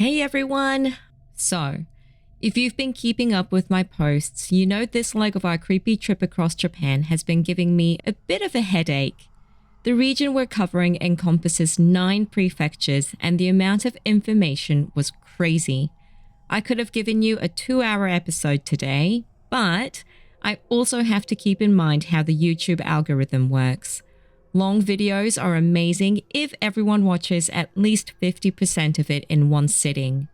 Hey everyone! So, if you've been keeping up with my posts, you know this leg of our creepy trip across Japan has been giving me a bit of a headache. The region we're covering encompasses 9 prefectures and the amount of information was crazy. I could have given you a 2-hour episode today, but I also have to keep in mind how the YouTube algorithm works. Long videos are amazing if everyone watches at least 50% of it in one sitting.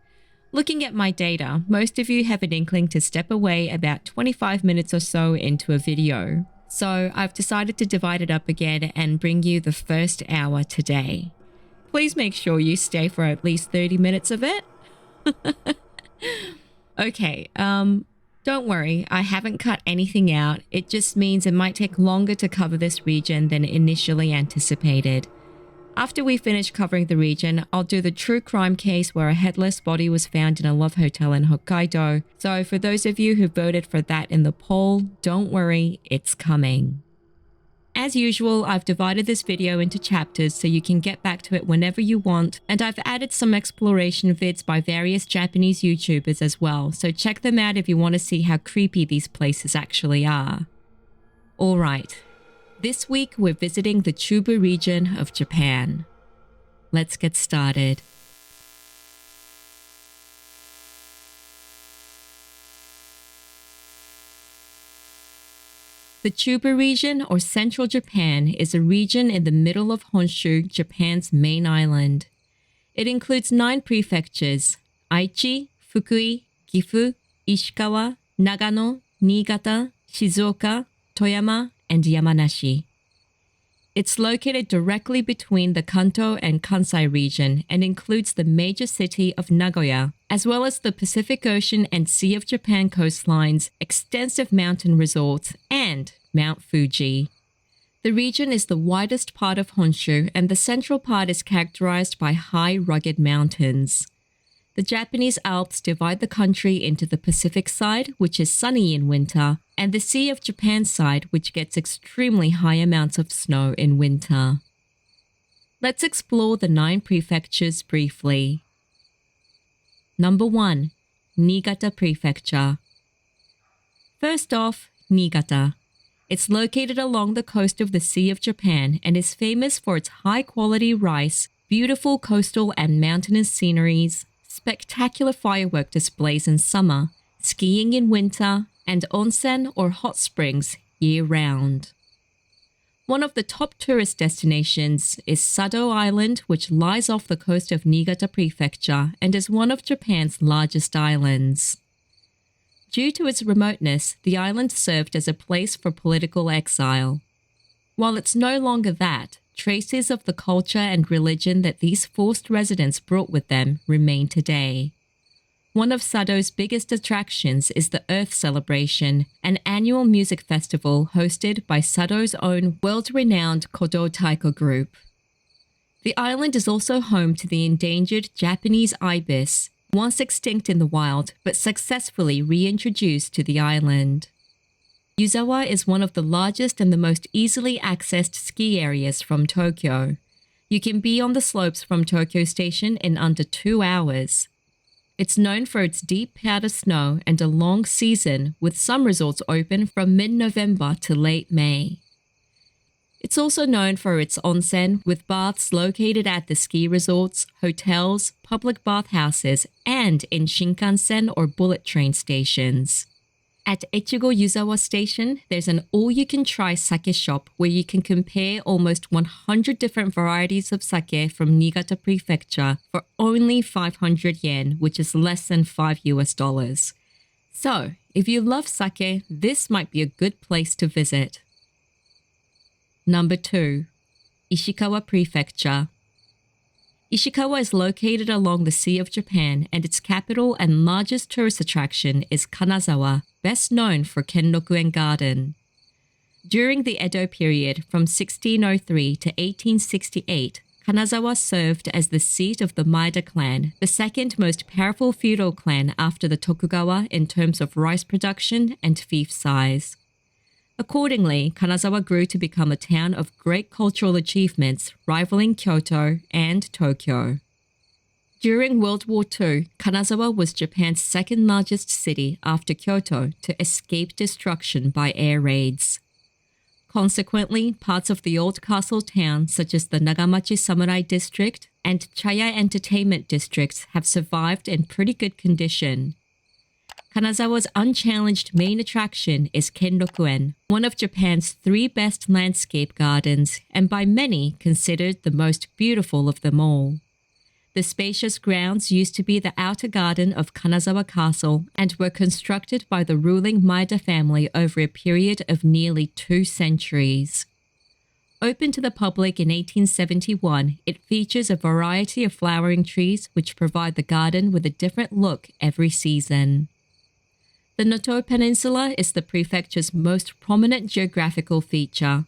Looking at my data, most of you have an inkling to step away about 25 minutes or so into a video. So I've decided to divide it up again and bring you the first hour today. Please make sure you stay for at least 30 minutes of it. Okay, don't worry, I haven't cut anything out. It just means it might take longer to cover this region than initially anticipated. After we finish covering the region, I'll do the true crime case where a headless body was found in a love hotel in Hokkaido. So for those of you who voted for that in the poll, don't worry, it's coming. As usual, I've divided this video into chapters so you can get back to it whenever you want, and I've added some exploration vids by various Japanese YouTubers as well, so check them out if you want to see how creepy these places actually are. Alright, this week we're visiting the Chubu region of Japan. Let's get started. The Chubu region, or central Japan, is a region in the middle of Honshu, Japan's main island. It includes 9 prefectures: Aichi, Fukui, Gifu, Ishikawa, Nagano, Niigata, Shizuoka, Toyama, and Yamanashi. It's located directly between the Kanto and Kansai region and includes the major city of Nagoya, as well as the Pacific Ocean and Sea of Japan coastlines, extensive mountain resorts, and Mount Fuji. The region is the widest part of Honshu, and the central part is characterized by high, rugged mountains. The Japanese Alps divide the country into the Pacific side, which is sunny in winter, and the Sea of Japan side, which gets extremely high amounts of snow in winter. Let's explore the 9 prefectures briefly. Number 1. Niigata Prefecture. First off, Niigata. It's located along the coast of the Sea of Japan and is famous for its high-quality rice, beautiful coastal and mountainous sceneries, spectacular firework displays in summer, skiing in winter, and onsen or hot springs year-round. One of the top tourist destinations is Sado Island, which lies off the coast of Niigata Prefecture and is one of Japan's largest islands. Due to its remoteness, the island served as a place for political exile. While it's no longer that, traces of the culture and religion that these forced residents brought with them remain today. One of Sado's biggest attractions is the Earth Celebration, an annual music festival hosted by Sado's own world-renowned Kodo Taiko group. The island is also home to the endangered Japanese ibis, once extinct in the wild but successfully reintroduced to the island. Yuzawa is one of the largest and the most easily accessed ski areas from Tokyo. You can be on the slopes from Tokyo Station in under 2 hours. It's known for its deep powder snow and a long season, with some resorts open from mid-November to late May. It's also known for its onsen, with baths located at the ski resorts, hotels, public bathhouses, and in Shinkansen or bullet train stations. At Echigo Yuzawa Station, there's an all-you-can-try sake shop where you can compare almost 100 different varieties of sake from Niigata Prefecture for only 500 yen, which is less than $5. So, if you love sake, this might be a good place to visit. Number 2. Ishikawa Prefecture. Ishikawa is located along the Sea of Japan, and its capital and largest tourist attraction is Kanazawa, best known for Kenrokuen Garden. During the Edo period from 1603 to 1868, Kanazawa served as the seat of the Maeda clan, the second most powerful feudal clan after the Tokugawa in terms of rice production and fief size. Accordingly, Kanazawa grew to become a town of great cultural achievements, rivaling Kyoto and Tokyo. During World War II, Kanazawa was Japan's second largest city after Kyoto to escape destruction by air raids. Consequently, parts of the old castle town, such as the Nagamachi Samurai District and Chaya Entertainment Districts, have survived in pretty good condition. Kanazawa's unchallenged main attraction is Kenrokuen, one of Japan's 3 best landscape gardens and by many considered the most beautiful of them all. The spacious grounds used to be the outer garden of Kanazawa Castle and were constructed by the ruling Maeda family over a period of nearly 2 centuries. Open to the public in 1871, it features a variety of flowering trees which provide the garden with a different look every season. The Noto Peninsula is the prefecture's most prominent geographical feature.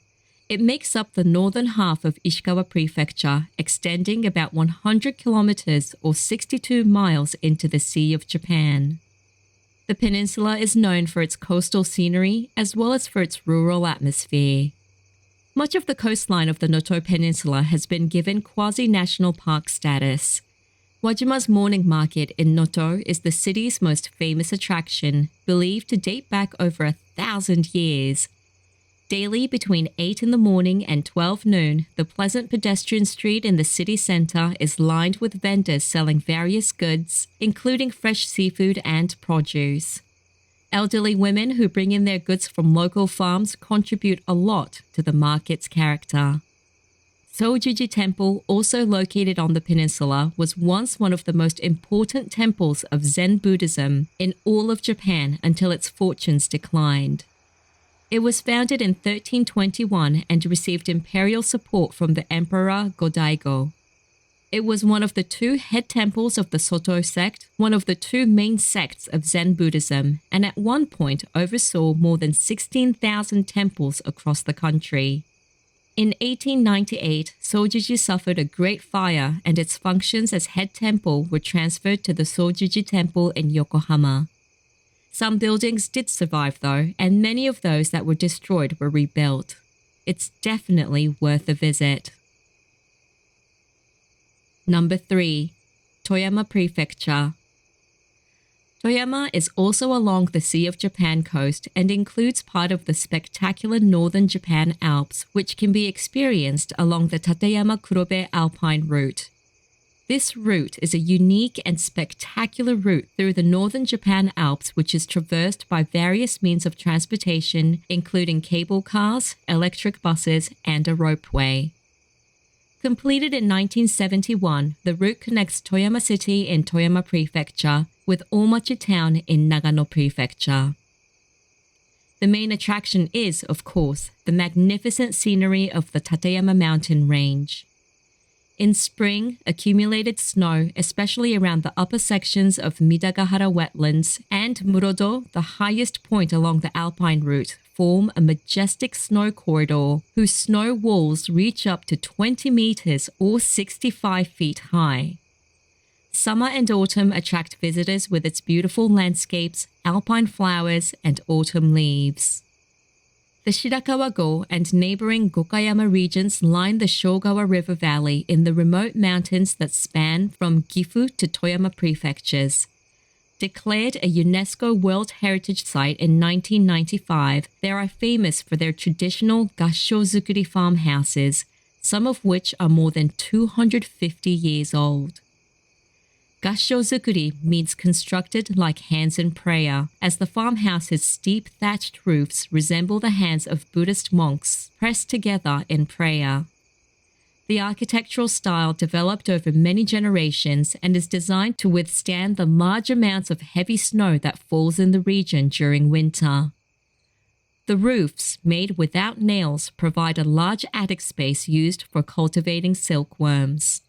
It makes up the northern half of Ishikawa Prefecture, extending about 100 kilometers or 62 miles into the Sea of Japan. The peninsula is known for its coastal scenery as well as for its rural atmosphere. Much of the coastline of the Noto Peninsula has been given quasi-national park status. Wajima's morning market in Noto is the city's most famous attraction, believed to date back over 1,000 years. Daily between 8 in the morning and 12 noon, the pleasant pedestrian street in the city center is lined with vendors selling various goods, including fresh seafood and produce. Elderly women who bring in their goods from local farms contribute a lot to the market's character. Sojuji Temple, also located on the peninsula, was once one of the most important temples of Zen Buddhism in all of Japan until its fortunes declined. It was founded in 1321 and received imperial support from the Emperor Go-Daigo. It was one of the 2 head temples of the Soto sect, one of the 2 main sects of Zen Buddhism, and at one point oversaw more than 16,000 temples across the country. In 1898, Sojuji suffered a great fire and its functions as head temple were transferred to the Sojuji Temple in Yokohama. Some buildings did survive though, and many of those that were destroyed were rebuilt. It's definitely worth a visit. Number 3. Toyama Prefecture. Toyama is also along the Sea of Japan coast and includes part of the spectacular northern Japan Alps, which can be experienced along the Tateyama-Kurobe Alpine route. This route is a unique and spectacular route through the northern Japan Alps, which is traversed by various means of transportation, including cable cars, electric buses, and a ropeway. Completed in 1971, the route connects Toyama City in Toyama Prefecture with Omachi Town in Nagano Prefecture. The main attraction is, of course, the magnificent scenery of the Tateyama mountain range. In spring, accumulated snow, especially around the upper sections of Midagahara wetlands and Murodo, the highest point along the alpine route, form a majestic snow corridor whose snow walls reach up to 20 meters or 65 feet high. Summer and autumn attract visitors with its beautiful landscapes, alpine flowers, and autumn leaves. The Shirakawa-go and neighboring Gokayama regions line the Shogawa River Valley in the remote mountains that span from Gifu to Toyama prefectures. Declared a UNESCO World Heritage Site in 1995, they are famous for their traditional gassho-zukuri farmhouses, some of which are more than 250 years old. Gassho-zukuri means constructed like hands in prayer, as the farmhouse's steep thatched roofs resemble the hands of Buddhist monks pressed together in prayer. The architectural style developed over many generations and is designed to withstand the large amounts of heavy snow that falls in the region during winter. The roofs, made without nails, provide a large attic space used for cultivating silkworms.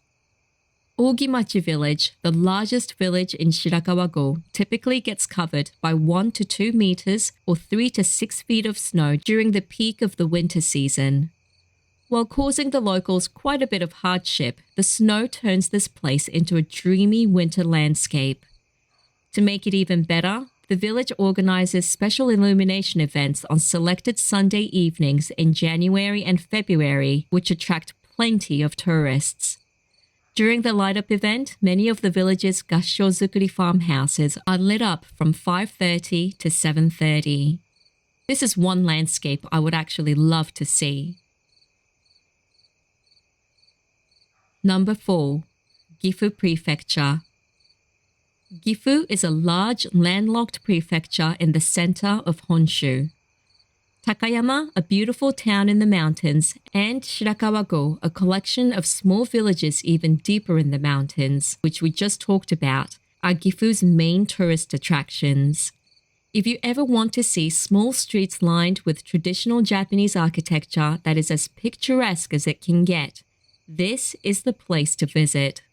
Ogimachi Village, the largest village in Shirakawa-go, typically gets covered by 1 to 2 meters or 3 to 6 feet of snow during the peak of the winter season. While causing the locals quite a bit of hardship, the snow turns this place into a dreamy winter landscape. To make it even better, the village organizes special illumination events on selected Sunday evenings in January and February, which attract plenty of tourists. During the light-up event, many of the village's gashozukuri farmhouses are lit up from 5:30 to 7:30. This is one landscape I would actually love to see. Number 4. Gifu Prefecture. Gifu is a large landlocked prefecture in the center of Honshu. Takayama, a beautiful town in the mountains, and Shirakawa-go, a collection of small villages even deeper in the mountains, which we just talked about, are Gifu's main tourist attractions. If you ever want to see small streets lined with traditional Japanese architecture that is as picturesque as it can get, this is the place to visit.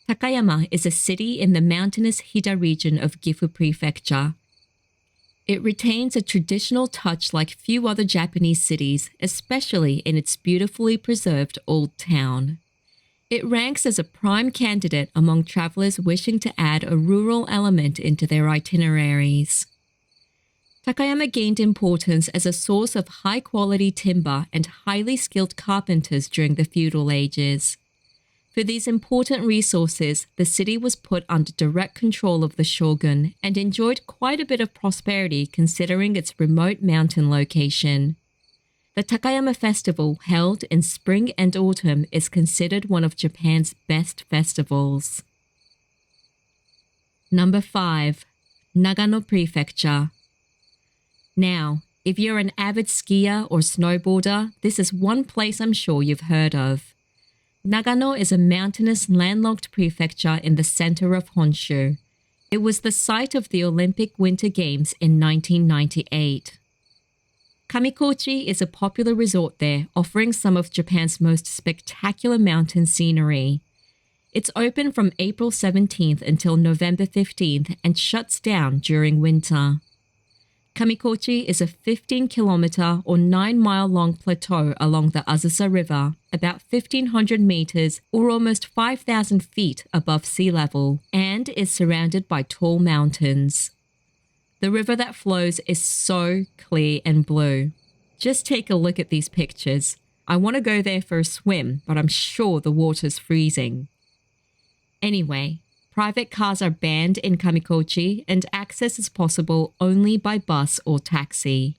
Takayama is a city in the mountainous Hida region of Gifu Prefecture. It retains a traditional touch like few other Japanese cities, especially in its beautifully preserved old town. It ranks as a prime candidate among travelers wishing to add a rural element into their itineraries. Takayama gained importance as a source of high-quality timber and highly skilled carpenters during the feudal ages. For these important resources, the city was put under direct control of the shogun and enjoyed quite a bit of prosperity considering its remote mountain location. The Takayama Festival, held in spring and autumn, is considered one of Japan's best festivals. Number 5. Nagano Prefecture. Now, if you're an avid skier or snowboarder, this is one place I'm sure you've heard of. Nagano is a mountainous landlocked prefecture in the center of Honshu. It was the site of the Olympic Winter Games in 1998. Kamikochi is a popular resort there, offering some of Japan's most spectacular mountain scenery. It's open from April 17th until November 15th and shuts down during winter. Kamikochi is a 15-kilometer or 9-mile-long plateau along the Azusa River, about 1,500 meters or almost 5,000 feet above sea level, and is surrounded by tall mountains. The river that flows is so clear and blue. Just take a look at these pictures. I want to go there for a swim, but I'm sure the water's freezing. Anyway, private cars are banned in Kamikochi and access is possible only by bus or taxi.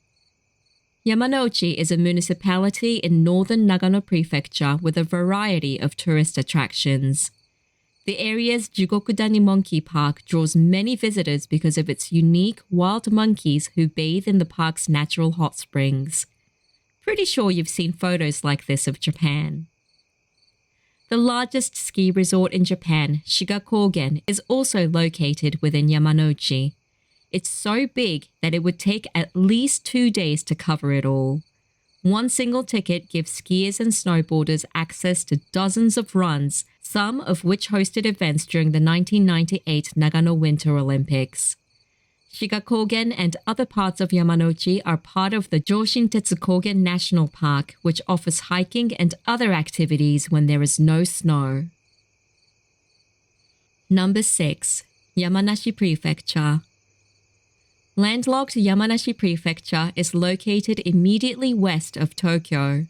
Yamanouchi is a municipality in northern Nagano Prefecture with a variety of tourist attractions. The area's Jigokudani Monkey Park draws many visitors because of its unique wild monkeys who bathe in the park's natural hot springs. Pretty sure you've seen photos like this of Japan. The largest ski resort in Japan, Shigakogen, is also located within Yamanouchi. It's so big that it would take at least 2 days to cover it all. One single ticket gives skiers and snowboarders access to dozens of runs, some of which hosted events during the 1998 Nagano Winter Olympics. Shigakogen and other parts of Yamanouchi are part of the Joshintetsu Kogen National Park, which offers hiking and other activities when there is no snow. Number 6. Yamanashi Prefecture. Landlocked Yamanashi Prefecture is located immediately west of Tokyo.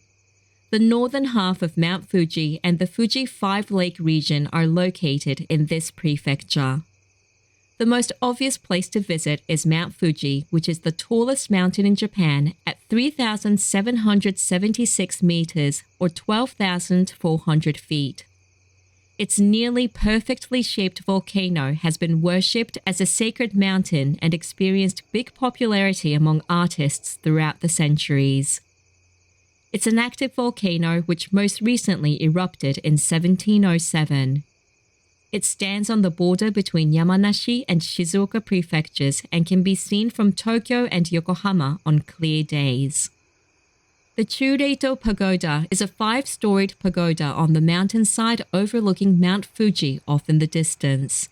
The northern half of Mount Fuji and the Fuji Five-Lake region are located in this prefecture. The most obvious place to visit is Mount Fuji, which is the tallest mountain in Japan at 3,776 meters or 12,400 feet. Its nearly perfectly shaped volcano has been worshipped as a sacred mountain and experienced big popularity among artists throughout the centuries. It's an active volcano which most recently erupted in 1707. It stands on the border between Yamanashi and Shizuoka prefectures and can be seen from Tokyo and Yokohama on clear days. The Chureito Pagoda is a 5-storied pagoda on the mountainside overlooking Mount Fuji off in the distance.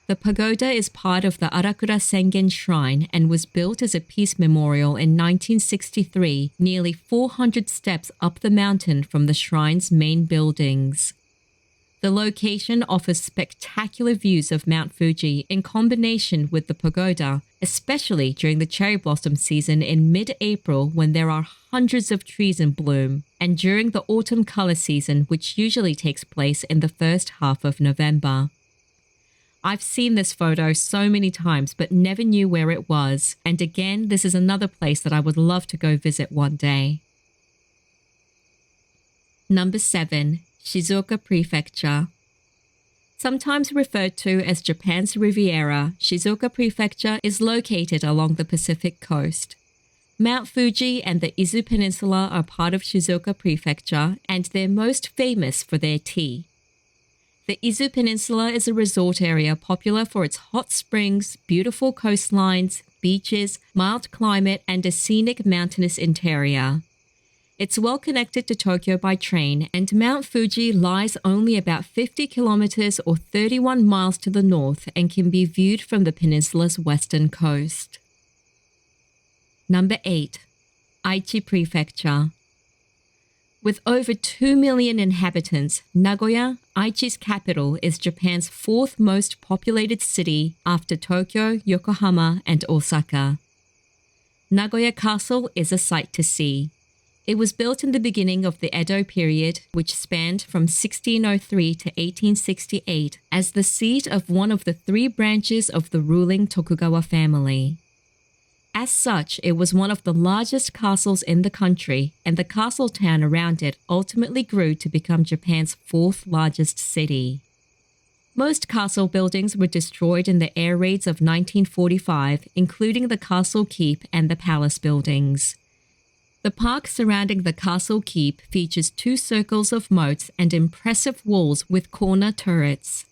The pagoda is part of the Arakura Sengen Shrine and was built as a peace memorial in 1963, nearly 400 steps up the mountain from the shrine's main buildings. The location offers spectacular views of Mount Fuji in combination with the pagoda, especially during the cherry blossom season in mid-April when there are hundreds of trees in bloom, and during the autumn color season, which usually takes place in the first half of November. I've seen this photo so many times but never knew where it was, and again, this is another place that I would love to go visit one day. Number 7. Shizuoka Prefecture. Sometimes referred to as Japan's Riviera, Shizuoka Prefecture is located along the Pacific coast. Mount Fuji and the Izu Peninsula are part of Shizuoka Prefecture, and they're most famous for their tea. The Izu Peninsula is a resort area popular for its hot springs, beautiful coastlines, beaches, mild climate, and a scenic mountainous interior. It's well connected to Tokyo by train, and Mount Fuji lies only about 50 kilometers or 31 miles to the north and can be viewed from the peninsula's western coast. Number 8. Aichi Prefecture. With over 2 million inhabitants, Nagoya, Aichi's capital, is Japan's fourth most populated city after Tokyo, Yokohama, and Osaka. Nagoya Castle is a sight to see. It was built in the beginning of the Edo period, which spanned from 1603 to 1868, as the seat of one of the three branches of the ruling Tokugawa family. As such, it was one of the largest castles in the country, and the castle town around it ultimately grew to become Japan's fourth largest city. Most castle buildings were destroyed in the air raids of 1945, including the castle keep and the palace buildings. The park surrounding the castle keep features 2 circles of moats and impressive walls with corner turrets.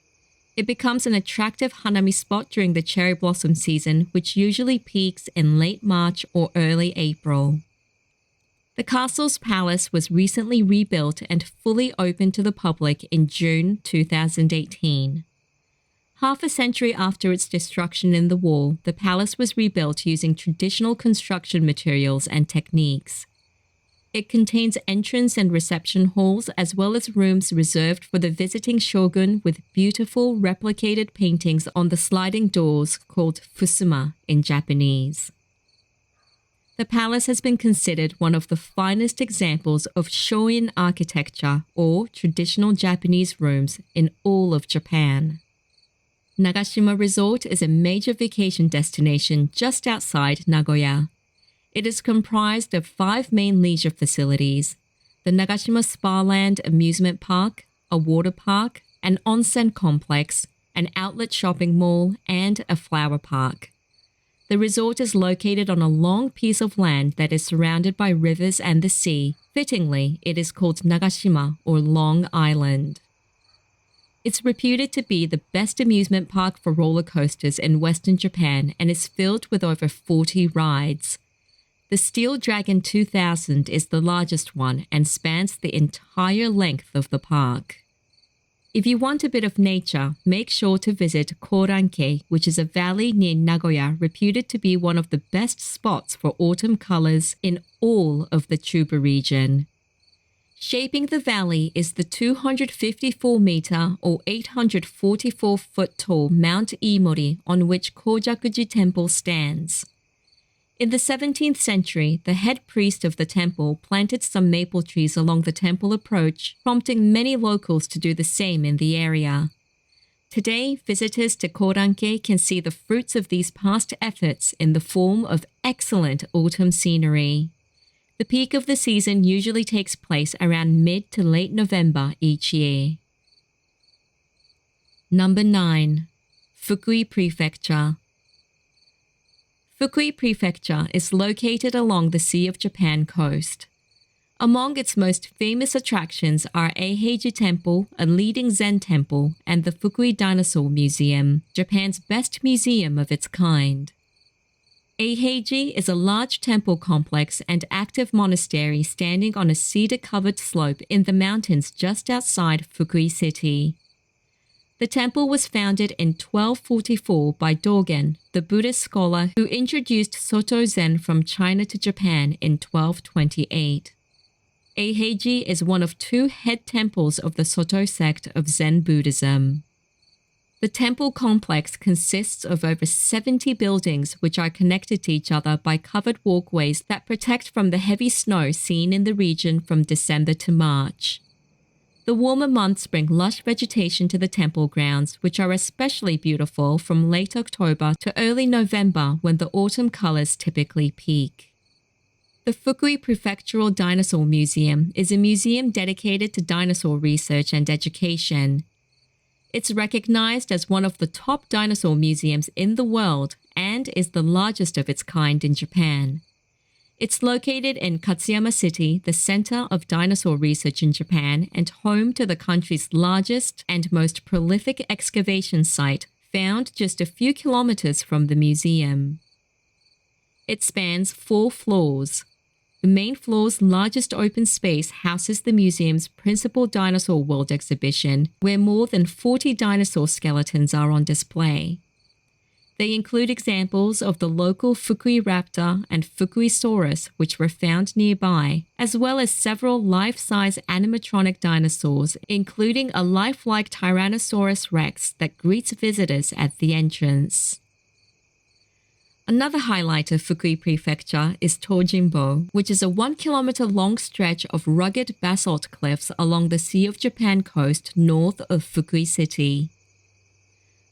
It becomes an attractive hanami spot during the cherry blossom season, which usually peaks in late March or early April. The castle's palace was recently rebuilt and fully opened to the public in June 2018. Half a century after its destruction in the war, the palace was rebuilt using traditional construction materials and techniques. It contains entrance and reception halls as well as rooms reserved for the visiting shogun with beautiful replicated paintings on the sliding doors called fusuma in Japanese. The palace has been considered one of the finest examples of Shoin architecture or traditional Japanese rooms in all of Japan. Nagashima Resort is a major vacation destination just outside Nagoya. It is comprised of 5 main leisure facilities: the Nagashima Spa-Land Amusement Park, a water park, an onsen complex, an outlet shopping mall, and a flower park. The resort is located on a long piece of land that is surrounded by rivers and the sea. Fittingly, it is called Nagashima or Long Island. It's reputed to be the best amusement park for roller coasters in Western Japan and is filled with over 40 rides. The Steel Dragon 2000 is the largest one and spans the entire length of the park. If you want a bit of nature, make sure to visit Koranke, which is a valley near Nagoya reputed to be one of the best spots for autumn colors in all of the Chubu region. Shaping the valley is the 254-meter or 844-foot tall Mount Iimori on which Kojakuji Temple stands. In the 17th century, the head priest of the temple planted some maple trees along the temple approach, prompting many locals to do the same in the area. Today, visitors to Koranke can see the fruits of these past efforts in the form of excellent autumn scenery. The peak of the season usually takes place around mid to late November each year. Number 9. Fukui Prefecture. Fukui Prefecture is located along the Sea of Japan coast. Among its most famous attractions are Eiheiji Temple, a leading Zen temple, and the Fukui Dinosaur Museum, Japan's best museum of its kind. Eiheiji is a large temple complex and active monastery standing on a cedar-covered slope in the mountains just outside Fukui City. The temple was founded in 1244 by Dogen, the Buddhist scholar who introduced Soto Zen from China to Japan in 1228. Eiheiji is one of 2 head temples of the Soto sect of Zen Buddhism. The temple complex consists of over 70 buildings which are connected to each other by covered walkways that protect from the heavy snow seen in the region from December to March. The warmer months bring lush vegetation to the temple grounds, which are especially beautiful from late October to early November when the autumn colors typically peak. The Fukui Prefectural Dinosaur Museum is a museum dedicated to dinosaur research and education. It's recognized as one of the top dinosaur museums in the world and is the largest of its kind in Japan. It's located in Katsuyama City, the center of dinosaur research in Japan and home to the country's largest and most prolific excavation site, found just a few kilometers from the museum. It spans 4 floors. The main floor's largest open space houses the museum's principal Dinosaur World exhibition, where more than 40 dinosaur skeletons are on display. They include examples of the local Fukui raptor and Fukuisaurus, which were found nearby, as well as several life-size animatronic dinosaurs, including a lifelike Tyrannosaurus rex that greets visitors at the entrance. Another highlight of Fukui Prefecture is Tojinbo, which is a 1-kilometer long stretch of rugged basalt cliffs along the Sea of Japan coast north of Fukui City.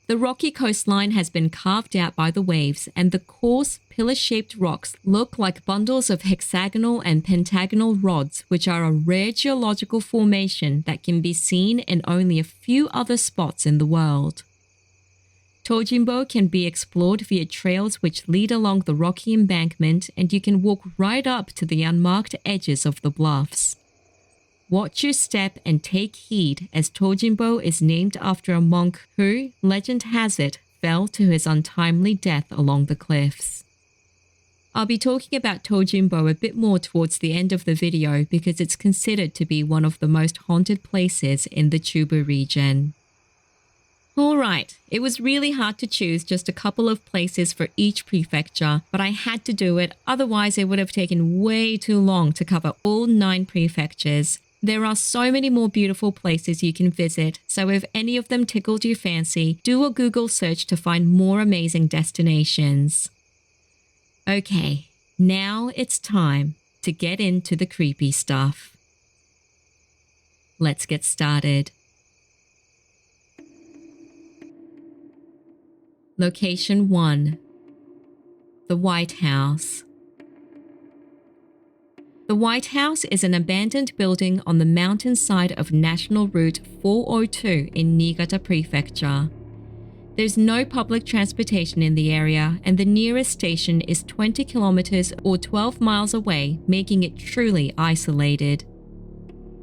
The rocky coastline has been carved out by the waves, and the coarse, pillar-shaped rocks look like bundles of hexagonal and pentagonal rods, which are a rare geological formation that can be seen in only a few other spots in the world. Tojinbo can be explored via trails which lead along the rocky embankment, and you can walk right up to the unmarked edges of the bluffs. Watch your step and take heed, as Tojinbo is named after a monk who, legend has it, fell to his untimely death along the cliffs. I'll be talking about Tojinbo a bit more towards the end of the video because it's considered to be one of the most haunted places in the Chubu region. Alright, it was really hard to choose just a couple of places for each prefecture, but I had to do it, otherwise it would have taken way too long to cover all 9 prefectures. There are so many more beautiful places you can visit, so if any of them tickled your fancy, do a Google search to find more amazing destinations. Okay, now it's time to get into the creepy stuff. Let's get started. Location 1. The White House. The White House is an abandoned building on the mountainside of National Route 402 in Niigata Prefecture. There's no public transportation in the area, and the nearest station is 20 kilometers or 12 miles away, making it truly isolated.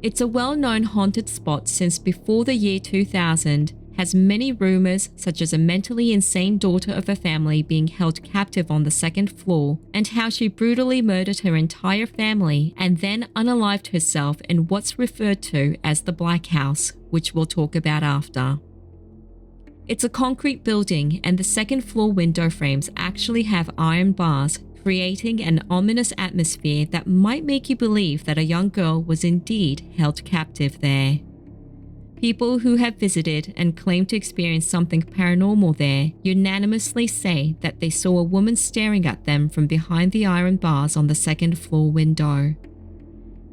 It's a well-known haunted spot since before the year 2000, has many rumors such as a mentally insane daughter of a family being held captive on the 2nd floor and how she brutally murdered her entire family and then unalived herself in what's referred to as the Black House, which we'll talk about after. It's a concrete building, and the 2nd floor window frames actually have iron bars, creating an ominous atmosphere that might make you believe that a young girl was indeed held captive there. People who have visited and claim to experience something paranormal there unanimously say that they saw a woman staring at them from behind the iron bars on the 2nd floor window.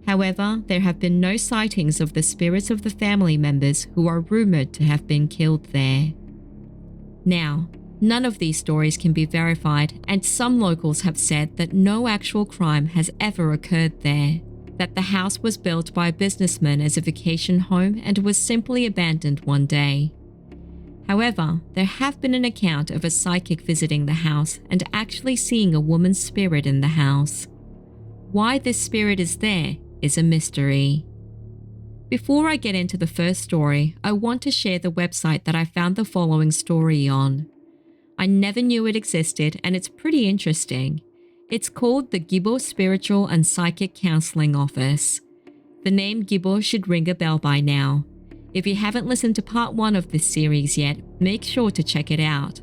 However, there have been no sightings of the spirits of the family members who are rumored to have been killed there. Now, none of these stories can be verified, and some locals have said that no actual crime has ever occurred there, that the house was built by a businessman as a vacation home and was simply abandoned one day. However, there have been an account of a psychic visiting the house and actually seeing a woman's spirit in the house. Why this spirit is there is a mystery. Before I get into the first story, I want to share the website that I found the following story on. I never knew it existed, and it's pretty interesting. It's called the Gibo Spiritual and Psychic Counseling Office. The name Gibo should ring a bell by now. If you haven't listened to part 1 of this series yet, make sure to check it out.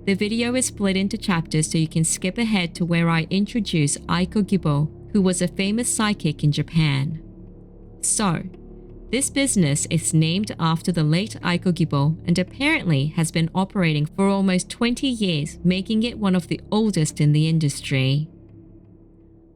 The video is split into chapters so you can skip ahead to where I introduce Aiko Gibo, who was a famous psychic in Japan. So, this business is named after the late Aiko Gibo and apparently has been operating for almost 20 years, making it one of the oldest in the industry.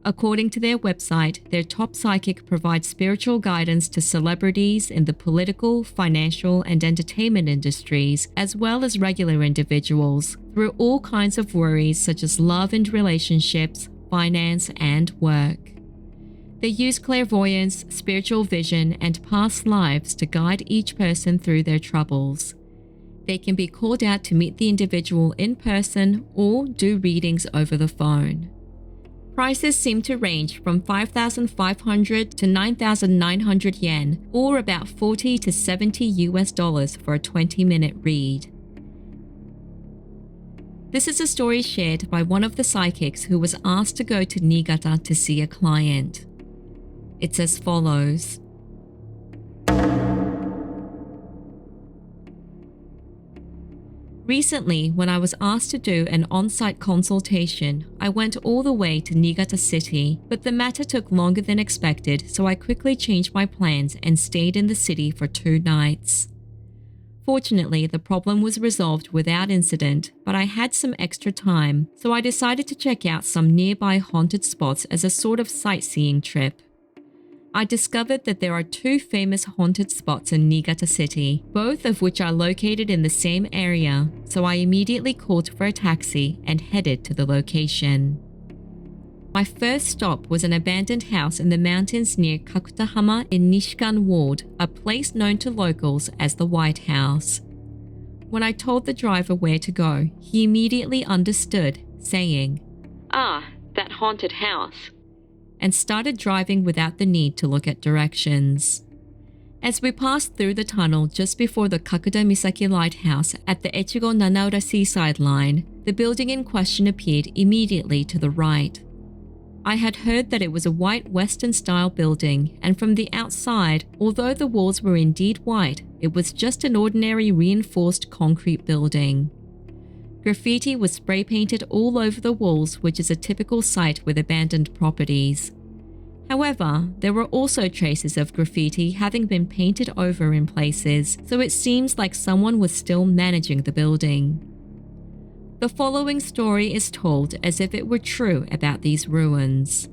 According to their website, their top psychic provides spiritual guidance to celebrities in the political, financial, and entertainment industries, as well as regular individuals, through all kinds of worries such as love and relationships, finance, and work. They use clairvoyance, spiritual vision, and past lives to guide each person through their troubles. They can be called out to meet the individual in person or do readings over the phone. Prices seem to range from 5,500 to 9,900 yen, or about $40 to $70 for a 20-minute read. This is a story shared by one of the psychics who was asked to go to Niigata to see a client. It's as follows. Recently, when I was asked to do an on-site consultation, I went all the way to Niigata City, but the matter took longer than expected, so I quickly changed my plans and stayed in the city for 2 nights. Fortunately, the problem was resolved without incident, but I had some extra time, so I decided to check out some nearby haunted spots as a sort of sightseeing trip. I discovered that there are 2 famous haunted spots in Niigata City, both of which are located in the same area, so I immediately called for a taxi and headed to the location. My first stop was an abandoned house in the mountains near Kakutahama in Nishikan Ward, a place known to locals as the White House. When I told the driver where to go, he immediately understood, saying, "Ah, that haunted house," and started driving without the need to look at directions. As we passed through the tunnel just before the Kakuda Misaki Lighthouse at the Echigo Nanaura seaside line, the building in question appeared immediately to the right. I had heard that it was a white Western-style building, and from the outside, although the walls were indeed white, it was just an ordinary reinforced concrete building. Graffiti was spray-painted all over the walls, which is a typical sight with abandoned properties. However, there were also traces of graffiti having been painted over in places, so it seems like someone was still managing the building. The following story is told as if it were true about these ruins.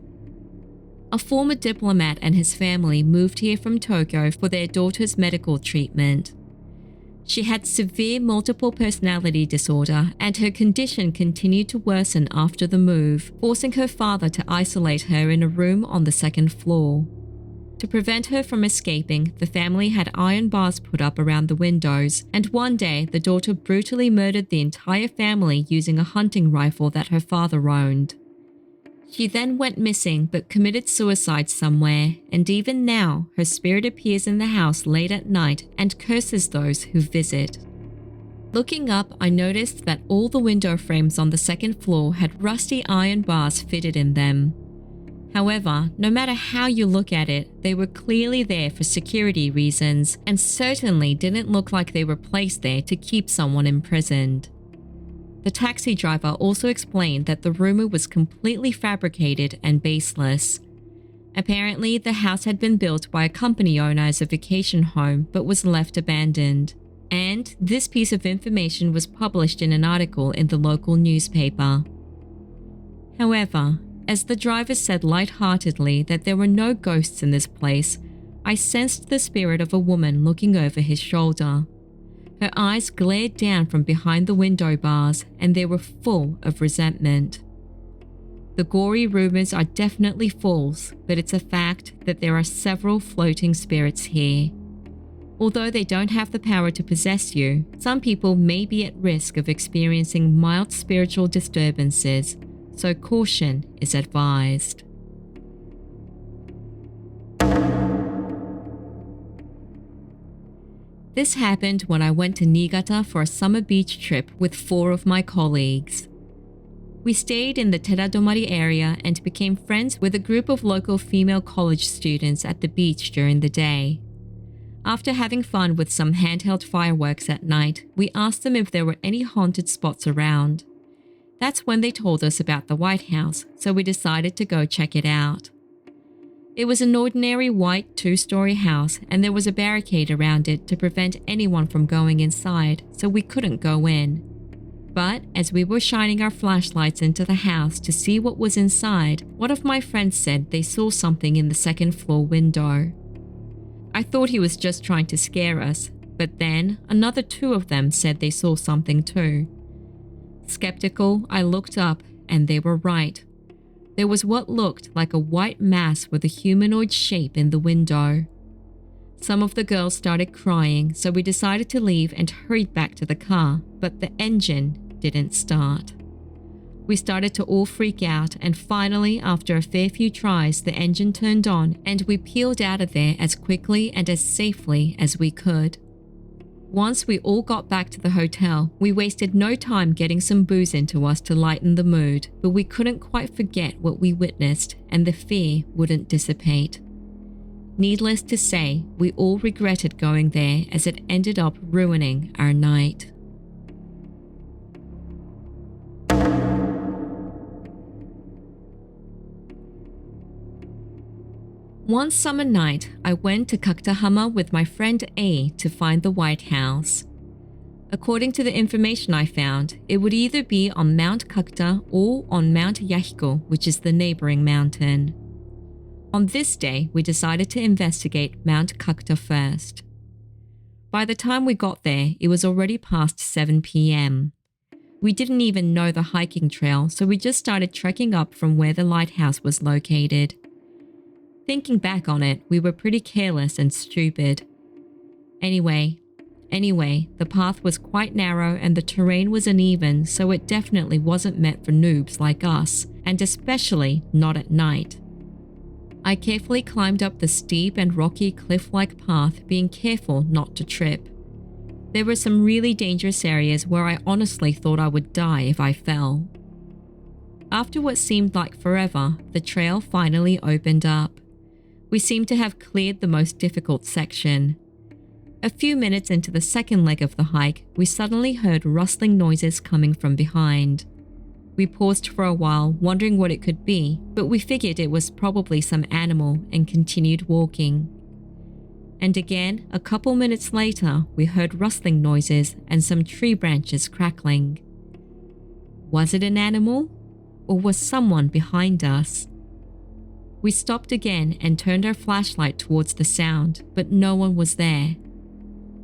A former diplomat and his family moved here from Tokyo for their daughter's medical treatment. She had severe multiple personality disorder, and her condition continued to worsen after the move, forcing her father to isolate her in a room on the 2nd floor. To prevent her from escaping, the family had iron bars put up around the windows, and one day the daughter brutally murdered the entire family using a hunting rifle that her father owned. She then went missing but committed suicide somewhere, and even now, her spirit appears in the house late at night and curses those who visit. Looking up, I noticed that all the window frames on the 2nd floor had rusty iron bars fitted in them. However, no matter how you look at it, they were clearly there for security reasons and certainly didn't look like they were placed there to keep someone imprisoned. The taxi driver also explained that the rumor was completely fabricated and baseless. Apparently, the house had been built by a company owner as a vacation home but was left abandoned. And this piece of information was published in an article in the local newspaper. However, as the driver said lightheartedly that there were no ghosts in this place, I sensed the spirit of a woman looking over his shoulder. Her eyes glared down from behind the window bars, and they were full of resentment. The gory rumors are definitely false, but it's a fact that there are several floating spirits here. Although they don't have the power to possess you, some people may be at risk of experiencing mild spiritual disturbances, so caution is advised. This happened when I went to Niigata for a summer beach trip with 4 of my colleagues. We stayed in the Teradomari area and became friends with a group of local female college students at the beach during the day. After having fun with some handheld fireworks at night, we asked them if there were any haunted spots around. That's when they told us about the White House, so we decided to go check it out. It was an ordinary white 2-story house, and there was a barricade around it to prevent anyone from going inside, so we couldn't go in. But as we were shining our flashlights into the house to see what was inside, one of my friends said they saw something in the second floor window. I thought he was just trying to scare us, but then another 2 of them said they saw something too. Skeptical, I looked up, and they were right. There was what looked like a white mass with a humanoid shape in the window. Some of the girls started crying, so we decided to leave and hurried back to the car, but the engine didn't start. We started to all freak out, and finally, after a fair few tries, the engine turned on and we peeled out of there as quickly and as safely as we could. Once we all got back to the hotel, we wasted no time getting some booze into us to lighten the mood, but we couldn't quite forget what we witnessed, and the fear wouldn't dissipate. Needless to say, we all regretted going there as it ended up ruining our night. One summer night, I went to Kakutahama with my friend A to find the White House. According to the information I found, it would either be on Mount Kakuta or on Mount Yahiko, which is the neighboring mountain. On this day, we decided to investigate Mount Kakuta first. By the time we got there, it was already past 7 p.m. We didn't even know the hiking trail, so we just started trekking up from where the lighthouse was located. Thinking back on it, we were pretty careless and stupid. Anyway, the path was quite narrow and the terrain was uneven, so it definitely wasn't meant for noobs like us, and especially not at night. I carefully climbed up the steep and rocky cliff-like path, being careful not to trip. There were some really dangerous areas where I honestly thought I would die if I fell. After what seemed like forever, the trail finally opened up. We seemed to have cleared the most difficult section. A few minutes into the second leg of the hike, we suddenly heard rustling noises coming from behind. We paused for a while, wondering what it could be, but we figured it was probably some animal and continued walking. And again, a couple minutes later, we heard rustling noises and some tree branches crackling. Was it an animal? Or was someone behind us? We stopped again and turned our flashlight towards the sound, but no one was there.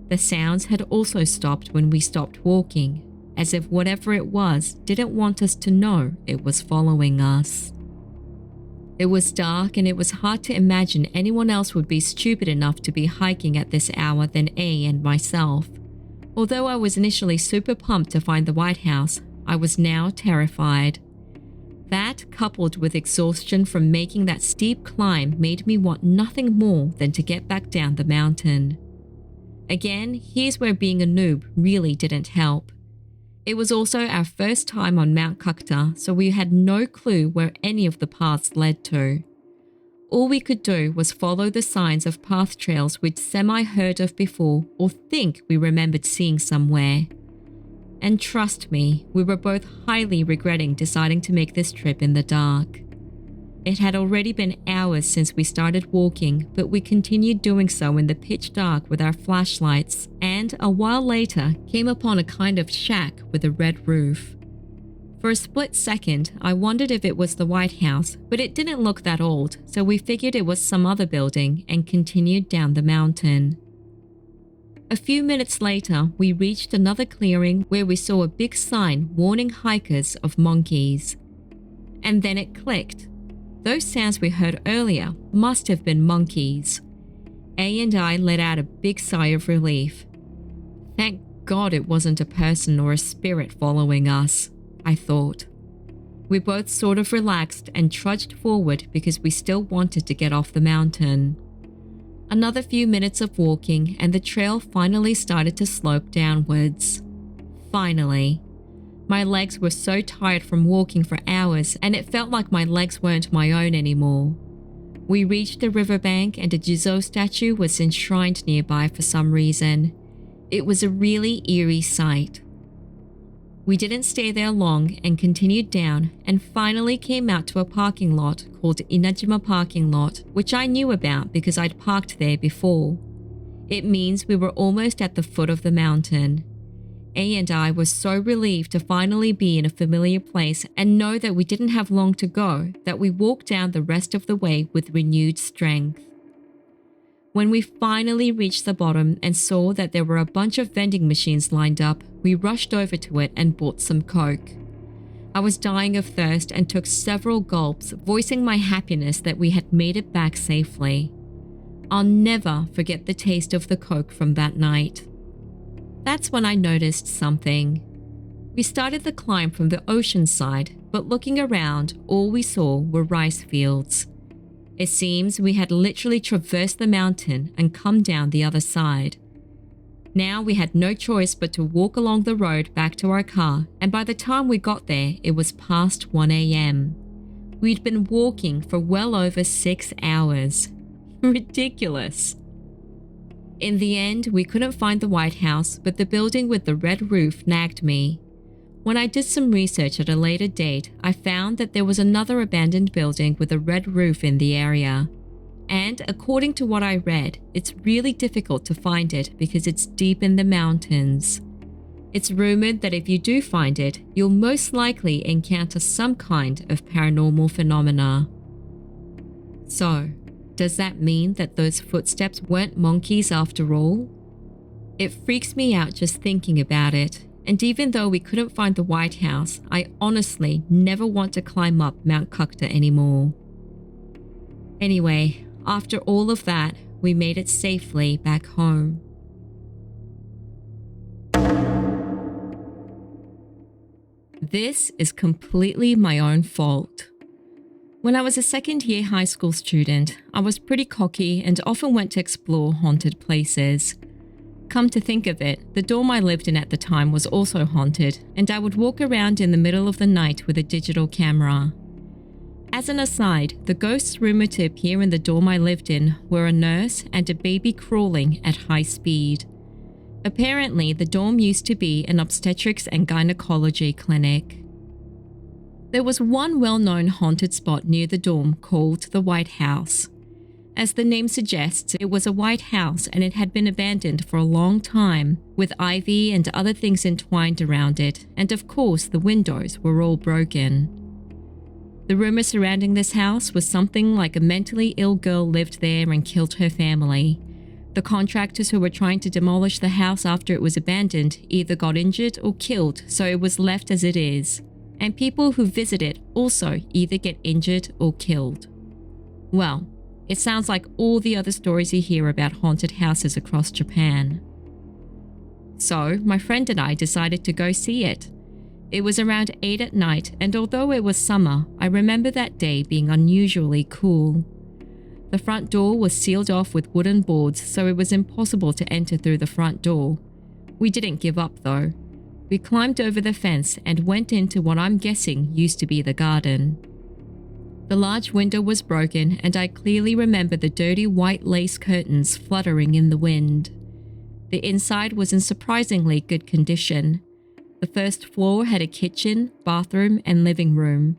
The sounds had also stopped when we stopped walking, as if whatever it was didn't want us to know it was following us. It was dark and it was hard to imagine anyone else would be stupid enough to be hiking at this hour than A and myself. Although I was initially super pumped to find the White House, I was now terrified. That, coupled with exhaustion from making that steep climb, made me want nothing more than to get back down the mountain. Again, here's where being a noob really didn't help. It was also our first time on Mount Kakuta, so we had no clue where any of the paths led to. All we could do was follow the signs of path trails we'd semi-heard of before or think we remembered seeing somewhere. And trust me, we were both highly regretting deciding to make this trip in the dark. It had already been hours since we started walking, but we continued doing so in the pitch dark with our flashlights, and a while later came upon a kind of shack with a red roof. For a split second, I wondered if it was the White House, but it didn't look that old, so we figured it was some other building and continued down the mountain. A few minutes later, we reached another clearing where we saw a big sign warning hikers of monkeys. And then it clicked. Those sounds we heard earlier must have been monkeys. A and I let out a big sigh of relief. Thank God it wasn't a person or a spirit following us, I thought. We both sort of relaxed and trudged forward because we still wanted to get off the mountain. Another few minutes of walking and the trail finally started to slope downwards. Finally. My legs were so tired from walking for hours and it felt like my legs weren't my own anymore. We reached the riverbank and a Jizo statue was enshrined nearby for some reason. It was a really eerie sight. We didn't stay there long and continued down and finally came out to a parking lot called Inajima Parking Lot, which I knew about because I'd parked there before. It means we were almost at the foot of the mountain. A and I were so relieved to finally be in a familiar place and know that we didn't have long to go that we walked down the rest of the way with renewed strength. When we finally reached the bottom and saw that there were a bunch of vending machines lined up, we rushed over to it and bought some Coke. I was dying of thirst and took several gulps, voicing my happiness that we had made it back safely. I'll never forget the taste of the Coke from that night. That's when I noticed something. We started the climb from the ocean side, but looking around, all we saw were rice fields. It seems we had literally traversed the mountain and come down the other side. Now we had no choice but to walk along the road back to our car, and by the time we got there, it was past 1 a.m. We'd been walking for well over 6 hours. Ridiculous. In the end, we couldn't find the White House, but the building with the red roof nagged me. When I did some research at a later date, I found that there was another abandoned building with a red roof in the area. And according to what I read, it's really difficult to find it because it's deep in the mountains. It's rumored that if you do find it, you'll most likely encounter some kind of paranormal phenomena. So, does that mean that those footsteps weren't monkeys after all? It freaks me out just thinking about it. And even though we couldn't find the White House, I honestly never want to climb up Mount Kukta anymore. Anyway, after all of that, we made it safely back home. This is completely my own fault. When I was a second-year high school student, I was pretty cocky and often went to explore haunted places. Come to think of it, the dorm I lived in at the time was also haunted, and I would walk around in the middle of the night with a digital camera. As an aside, the ghosts rumored to appear in the dorm I lived in were a nurse and a baby crawling at high speed. Apparently, the dorm used to be an obstetrics and gynecology clinic. There was one well-known haunted spot near the dorm called the White House. As the name suggests, it was a white house and it had been abandoned for a long time, with ivy and other things entwined around it, and of course the windows were all broken. The rumor surrounding this house was something like a mentally ill girl lived there and killed her family. The contractors who were trying to demolish the house after it was abandoned either got injured or killed, so it was left as it is. And people who visit it also either get injured or killed. Well, it sounds like all the other stories you hear about haunted houses across Japan. So, my friend and I decided to go see it. It was around 8 at night, and although it was summer, I remember that day being unusually cool. The front door was sealed off with wooden boards, so it was impossible to enter through the front door. We didn't give up though. We climbed over the fence and went into what I'm guessing used to be the garden. The large window was broken, and I clearly remember the dirty white lace curtains fluttering in the wind. The inside was in surprisingly good condition. The first floor had a kitchen, bathroom, and living room.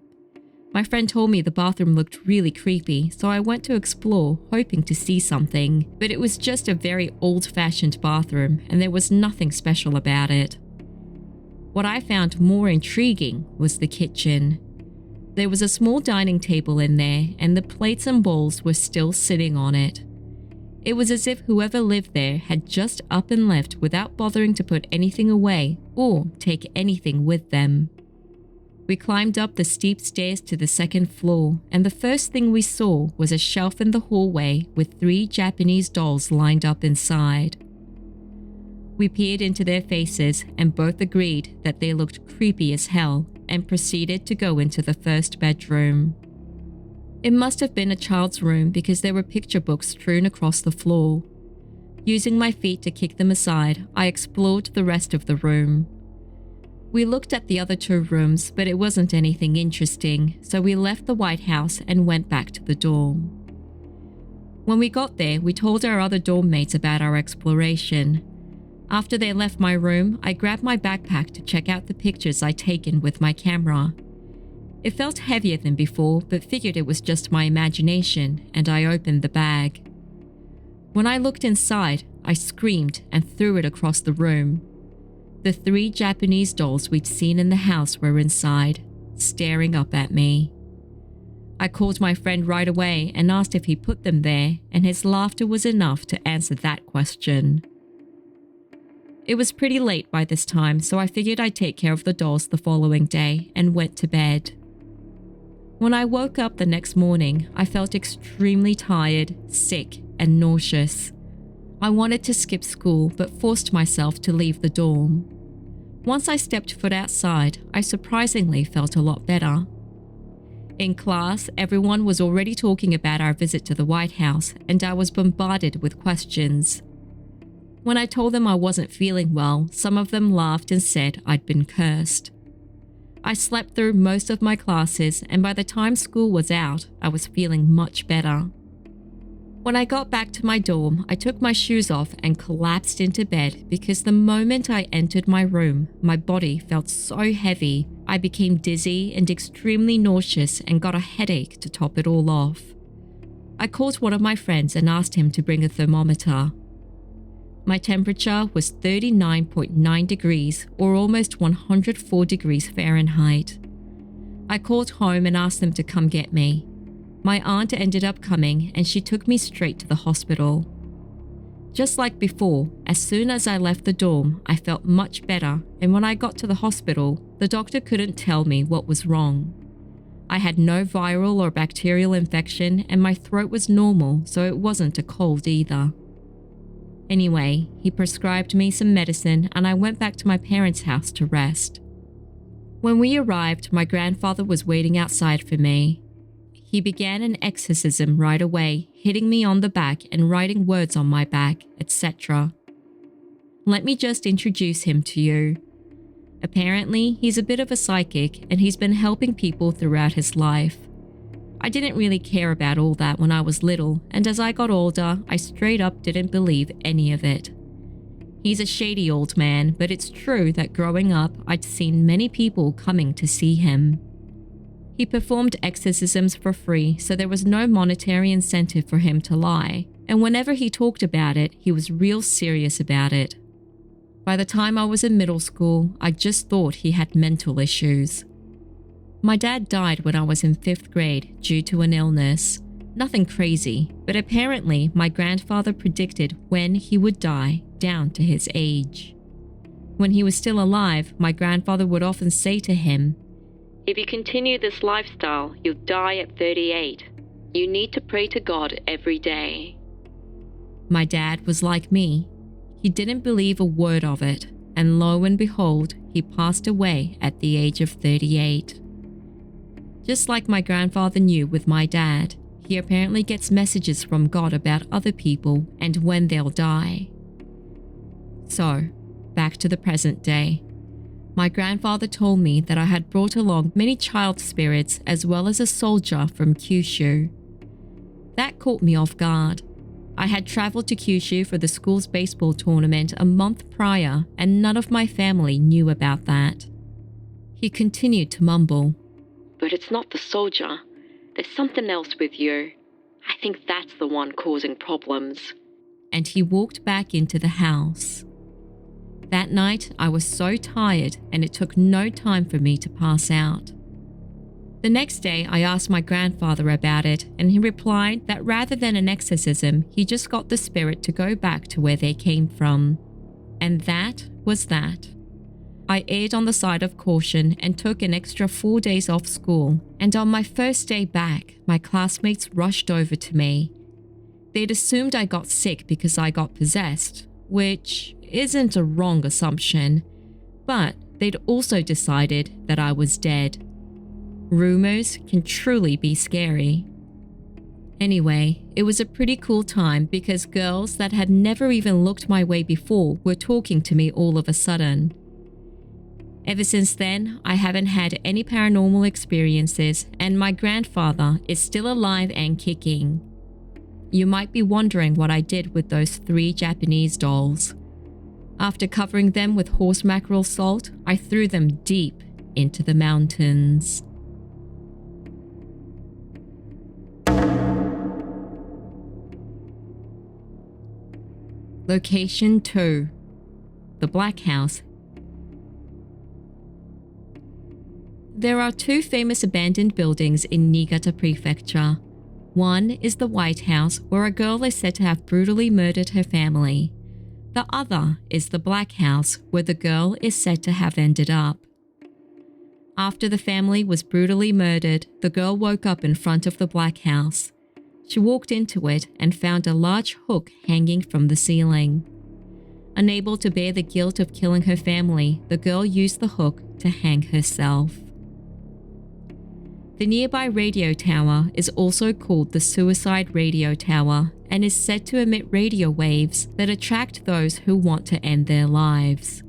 My friend told me the bathroom looked really creepy, so I went to explore, hoping to see something, but it was just a very old-fashioned bathroom, and there was nothing special about it. What I found more intriguing was the kitchen. There was a small dining table in there, and the plates and bowls were still sitting on it. It was as if whoever lived there had just up and left without bothering to put anything away or take anything with them. We climbed up the steep stairs to the second floor, and the first thing we saw was a shelf in the hallway with 3 Japanese dolls lined up inside. We peered into their faces and both agreed that they looked creepy as hell and proceeded to go into the first bedroom. It must have been a child's room because there were picture books strewn across the floor. Using my feet to kick them aside, I explored the rest of the room. We looked at the other 2 rooms, but it wasn't anything interesting, so we left the White House and went back to the dorm. When we got there, we told our other dorm mates about our exploration. After they left my room, I grabbed my backpack to check out the pictures I'd taken with my camera. It felt heavier than before, but figured it was just my imagination, and I opened the bag. When I looked inside, I screamed and threw it across the room. The 3 Japanese dolls we'd seen in the house were inside, staring up at me. I called my friend right away and asked if he put them there, and his laughter was enough to answer that question. It was pretty late by this time, so I figured I'd take care of the dolls the following day and went to bed. When I woke up the next morning, I felt extremely tired, sick, and nauseous. I wanted to skip school but forced myself to leave the dorm. Once I stepped foot outside, I surprisingly felt a lot better. In class, everyone was already talking about our visit to the White House, and I was bombarded with questions. When I told them I wasn't feeling well, some of them laughed and said I'd been cursed. I slept through most of my classes, and by the time school was out, I was feeling much better. When I got back to my dorm, I took my shoes off and collapsed into bed because the moment I entered my room, my body felt so heavy, I became dizzy and extremely nauseous and got a headache to top it all off. I called one of my friends and asked him to bring a thermometer. My temperature was 39.9 degrees or almost 104 degrees Fahrenheit. I called home and asked them to come get me. My aunt ended up coming and she took me straight to the hospital. Just like before, as soon as I left the dorm, I felt much better, and when I got to the hospital, the doctor couldn't tell me what was wrong. I had no viral or bacterial infection and my throat was normal, so it wasn't a cold either. Anyway, he prescribed me some medicine and I went back to my parents' house to rest. When we arrived, my grandfather was waiting outside for me. He began an exorcism right away, hitting me on the back and writing words on my back, etc. Let me just introduce him to you. Apparently, he's a bit of a psychic and he's been helping people throughout his life. I didn't really care about all that when I was little, and as I got older, I straight up didn't believe any of it. He's a shady old man, but it's true that growing up, I'd seen many people coming to see him. He performed exorcisms for free, so there was no monetary incentive for him to lie, and whenever he talked about it, he was real serious about it. By the time I was in middle school, I just thought he had mental issues. My dad died when I was in 5th grade due to an illness. Nothing crazy, but apparently my grandfather predicted when he would die down to his age. When he was still alive, my grandfather would often say to him, "If you continue this lifestyle, you'll die at 38. You need to pray to God every day." My dad was like me. He didn't believe a word of it, and lo and behold, he passed away at the age of 38. Just like my grandfather knew with my dad, he apparently gets messages from God about other people and when they'll die. So, back to the present day. My grandfather told me that I had brought along many child spirits as well as a soldier from Kyushu. That caught me off guard. I had traveled to Kyushu for the school's baseball tournament a month prior and none of my family knew about that. He continued to mumble, "But it's not the soldier. There's something else with you. I think that's the one causing problems." And he walked back into the house. That night, I was so tired and it took no time for me to pass out. The next day, I asked my grandfather about it and he replied that rather than an exorcism, he just got the spirit to go back to where they came from. And that was that. I erred on the side of caution and took an extra 4 days off school, and on my first day back, my classmates rushed over to me. They'd assumed I got sick because I got possessed, which isn't a wrong assumption, but they'd also decided that I was dead. Rumors can truly be scary. Anyway, it was a pretty cool time because girls that had never even looked my way before were talking to me all of a sudden. Ever since then, I haven't had any paranormal experiences and my grandfather is still alive and kicking. You might be wondering what I did with those 3 Japanese dolls. After covering them with horse mackerel salt, I threw them deep into the mountains. Location 2. The Black House. There are 2 famous abandoned buildings in Niigata Prefecture. One is the White House, where a girl is said to have brutally murdered her family. The other is the Black House, where the girl is said to have ended up. After the family was brutally murdered, the girl woke up in front of the Black House. She walked into it and found a large hook hanging from the ceiling. Unable to bear the guilt of killing her family, the girl used the hook to hang herself. The nearby radio tower is also called the Suicide Radio Tower and is said to emit radio waves that attract those who want to end their lives.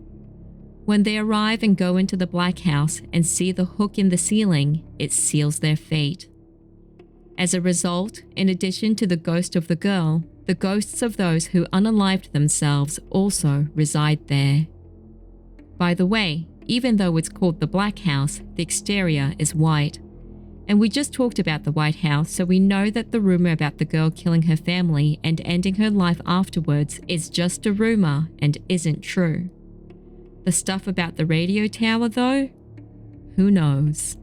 When they arrive and go into the Black House and see the hook in the ceiling, it seals their fate. As a result, in addition to the ghost of the girl, the ghosts of those who unalived themselves also reside there. By the way, even though it's called the Black House, the exterior is white. And we just talked about the White House, so we know that the rumor about the girl killing her family and ending her life afterwards is just a rumor and isn't true. The stuff about the radio tower, though? Who knows?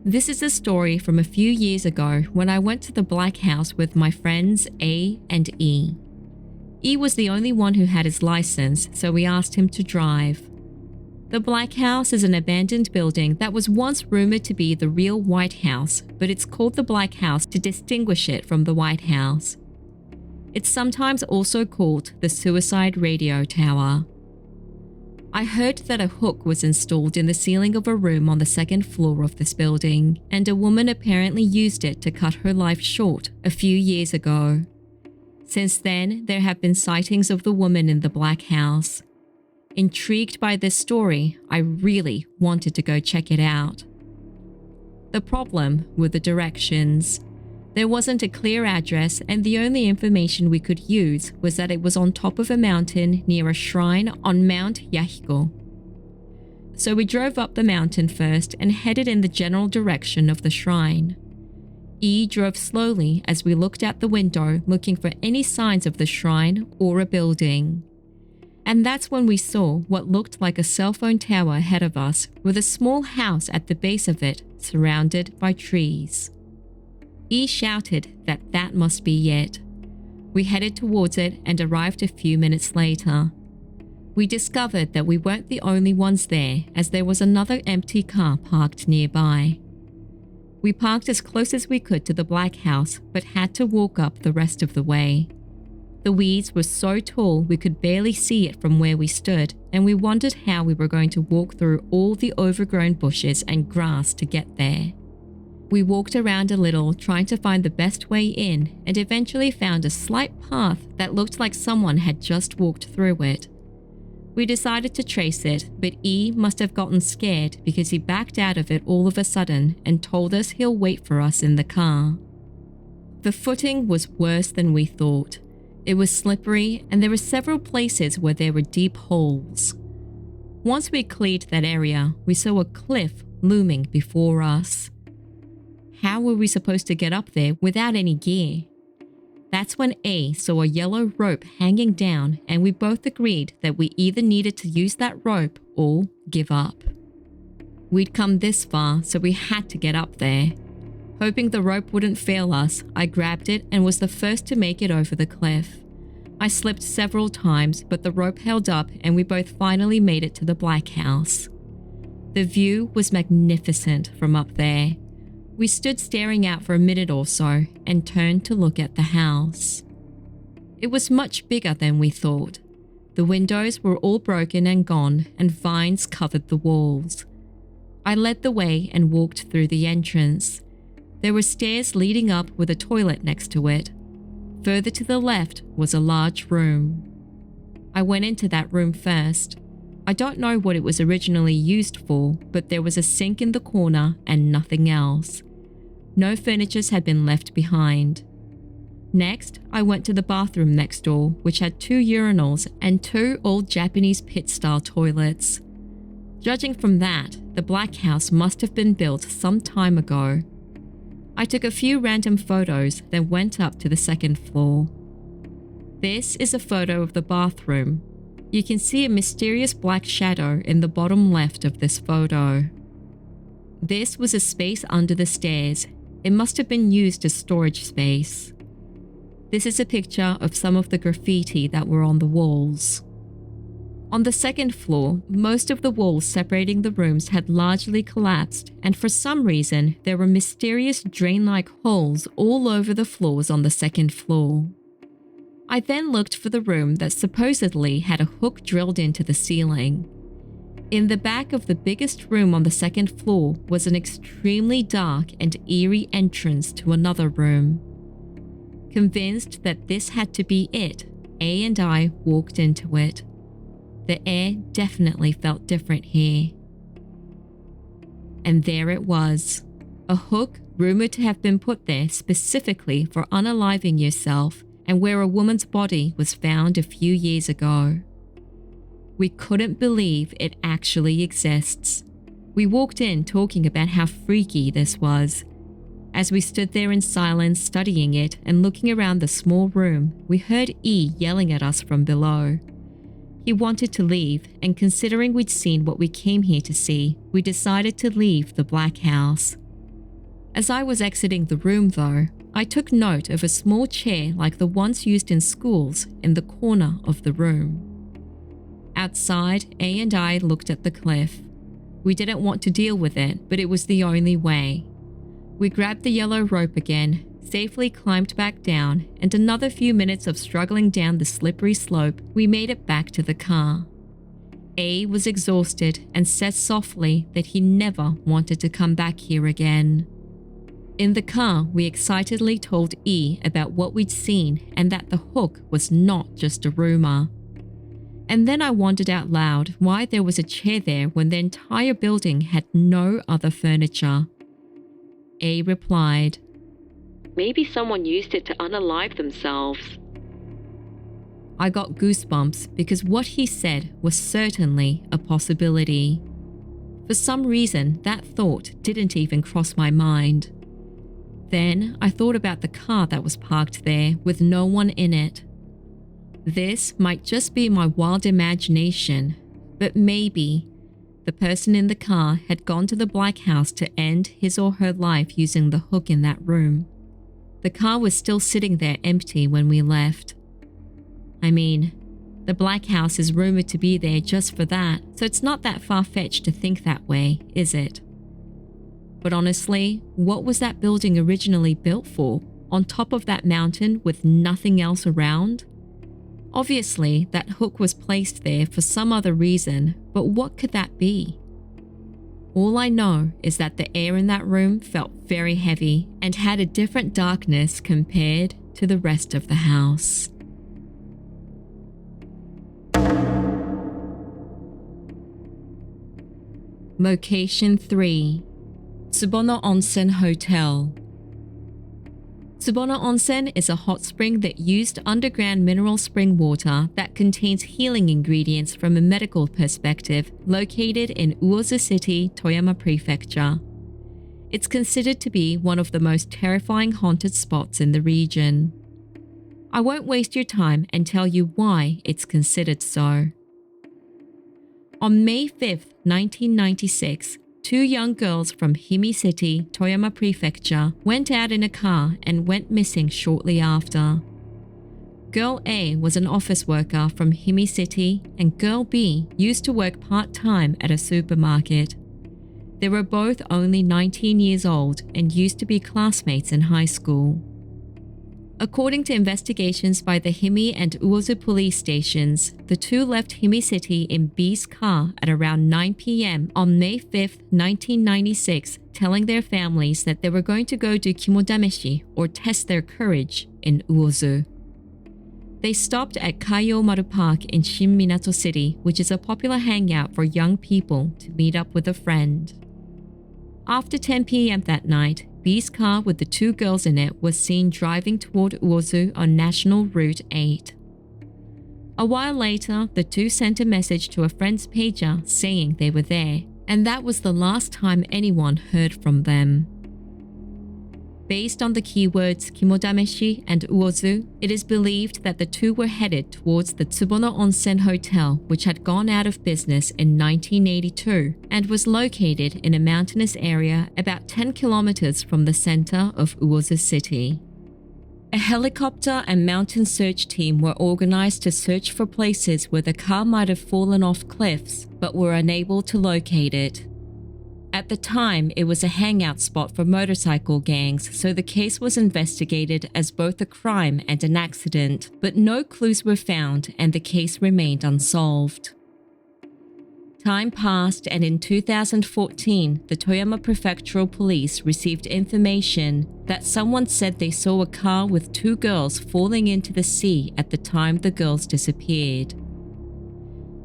This is a story from a few years ago when I went to the Black House with my friends A and E. E was the only one who had his license, so we asked him to drive. The Black House is an abandoned building that was once rumored to be the real White House, but it's called the Black House to distinguish it from the White House. It's sometimes also called the Suicide Radio Tower. I heard that a hook was installed in the ceiling of a room on the 2nd floor of this building, and a woman apparently used it to cut her life short a few years ago. Since then, there have been sightings of the woman in the Black House. Intrigued by this story, I really wanted to go check it out. The problem were the directions. There wasn't a clear address, and the only information we could use was that it was on top of a mountain near a shrine on Mount Yahiko. So we drove up the mountain first and headed in the general direction of the shrine. E drove slowly as we looked out the window looking for any signs of the shrine or a building. And that's when we saw what looked like a cell phone tower ahead of us with a small house at the base of it surrounded by trees. E shouted that that must be it. We headed towards it and arrived a few minutes later. We discovered that we weren't the only ones there, as there was another empty car parked nearby. We parked as close as we could to the Black House, but had to walk up the rest of the way. The weeds were so tall we could barely see it from where we stood, and we wondered how we were going to walk through all the overgrown bushes and grass to get there. We walked around a little, trying to find the best way in, and eventually found a slight path that looked like someone had just walked through it. We decided to trace it, but E must have gotten scared because he backed out of it all of a sudden and told us he'll wait for us in the car. The footing was worse than we thought. It was slippery, and there were several places where there were deep holes. Once we cleared that area, we saw a cliff looming before us. How were we supposed to get up there without any gear? That's when A saw a yellow rope hanging down, and we both agreed that we either needed to use that rope or give up. We'd come this far, so we had to get up there. Hoping the rope wouldn't fail us, I grabbed it and was the first to make it over the cliff. I slipped several times, but the rope held up and we both finally made it to the Black House. The view was magnificent from up there. We stood staring out for a minute or so and turned to look at the house. It was much bigger than we thought. The windows were all broken and gone, and vines covered the walls. I led the way and walked through the entrance. There were stairs leading up with a toilet next to it. Further to the left was a large room. I went into that room first. I don't know what it was originally used for, but there was a sink in the corner and nothing else. No furniture had been left behind. Next, I went to the bathroom next door, which had 2 urinals and 2 old Japanese pit-style toilets. Judging from that, the black house must have been built some time ago. I took a few random photos, then went up to the second floor. This is a photo of the bathroom. You can see a mysterious black shadow in the bottom left of this photo. This was a space under the stairs. It must have been used as storage space. This is a picture of some of the graffiti that were on the walls. On the second floor, most of the walls separating the rooms had largely collapsed, and for some reason, there were mysterious drain-like holes all over the floors on the second floor. I then looked for the room that supposedly had a hook drilled into the ceiling. In the back of the biggest room on the second floor was an extremely dark and eerie entrance to another room. Convinced that this had to be it, A and I walked into it. The air definitely felt different here. And there it was, a hook rumored to have been put there specifically for unaliving yourself, and where a woman's body was found a few years ago. We couldn't believe it actually exists. We walked in talking about how freaky this was. As we stood there in silence studying it and looking around the small room, we heard E yelling at us from below. He wanted to leave, and considering we'd seen what we came here to see, we decided to leave the black house. As I was exiting the room though, I took note of a small chair like the ones used in schools in the corner of the room. Outside, A and I looked at the cliff. We didn't want to deal with it, but it was the only way. We grabbed the yellow rope again, safely climbed back down, and another few minutes of struggling down the slippery slope, we made it back to the car. A was exhausted and said softly that he never wanted to come back here again. In the car, we excitedly told E about what we'd seen and that the hook was not just a rumor. And then I wondered out loud why there was a chair there when the entire building had no other furniture. A replied, "Maybe someone used it to unalive themselves." I got goosebumps because what he said was certainly a possibility. For some reason, that thought didn't even cross my mind. Then I thought about the car that was parked there with no one in it. This might just be my wild imagination, but maybe the person in the car had gone to the black house to end his or her life using the hook in that room. The car was still sitting there empty when we left. I mean, the black house is rumored to be there just for that, so it's not that far-fetched to think that way, is it? But honestly, what was that building originally built for, on top of that mountain with nothing else around? Obviously, that hook was placed there for some other reason, but what could that be? All I know is that the air in that room felt very heavy and had a different darkness compared to the rest of the house. Location 3. Tsubono Onsen Hotel. Tsubono Onsen is a hot spring that used underground mineral spring water that contains healing ingredients from a medical perspective, located in Uozu City, Toyama Prefecture. It's considered to be one of the most terrifying haunted spots in the region. I won't waste your time and tell you why it's considered so. On May 5th, 1996, 2 young girls from Himi City, Toyama Prefecture, went out in a car and went missing shortly after. Girl A was an office worker from Himi City, and Girl B used to work part-time at a supermarket. They were both only 19 years old and used to be classmates in high school. According to investigations by the Himi and Uozu police stations, the 2 left Himi City in B's car at around 9 p.m. on May 5, 1996, telling their families that they were going to go do kimodameshi, or test their courage, in Uozu. They stopped at Kaiyomaru Park in Shin-Minato City, which is a popular hangout for young people to meet up with a friend. After 10 p.m. that night, B's car with the two girls in it was seen driving toward Uozu on National Route 8. A while later, the two sent a message to a friend's pager saying they were there, and that was the last time anyone heard from them. Based on the keywords kimodameshi and uozu, it is believed that the two were headed towards the Tsubono Onsen hotel, which had gone out of business in 1982 and was located in a mountainous area about 10 kilometers from the center of Uozu City. A helicopter and mountain search team were organized to search for places where the car might have fallen off cliffs, but were unable to locate it. At the time, it was a hangout spot for motorcycle gangs, so the case was investigated as both a crime and an accident, but no clues were found and the case remained unsolved. Time passed, and in 2014, the Toyama Prefectural Police received information that someone said they saw a car with two girls falling into the sea at the time the girls disappeared.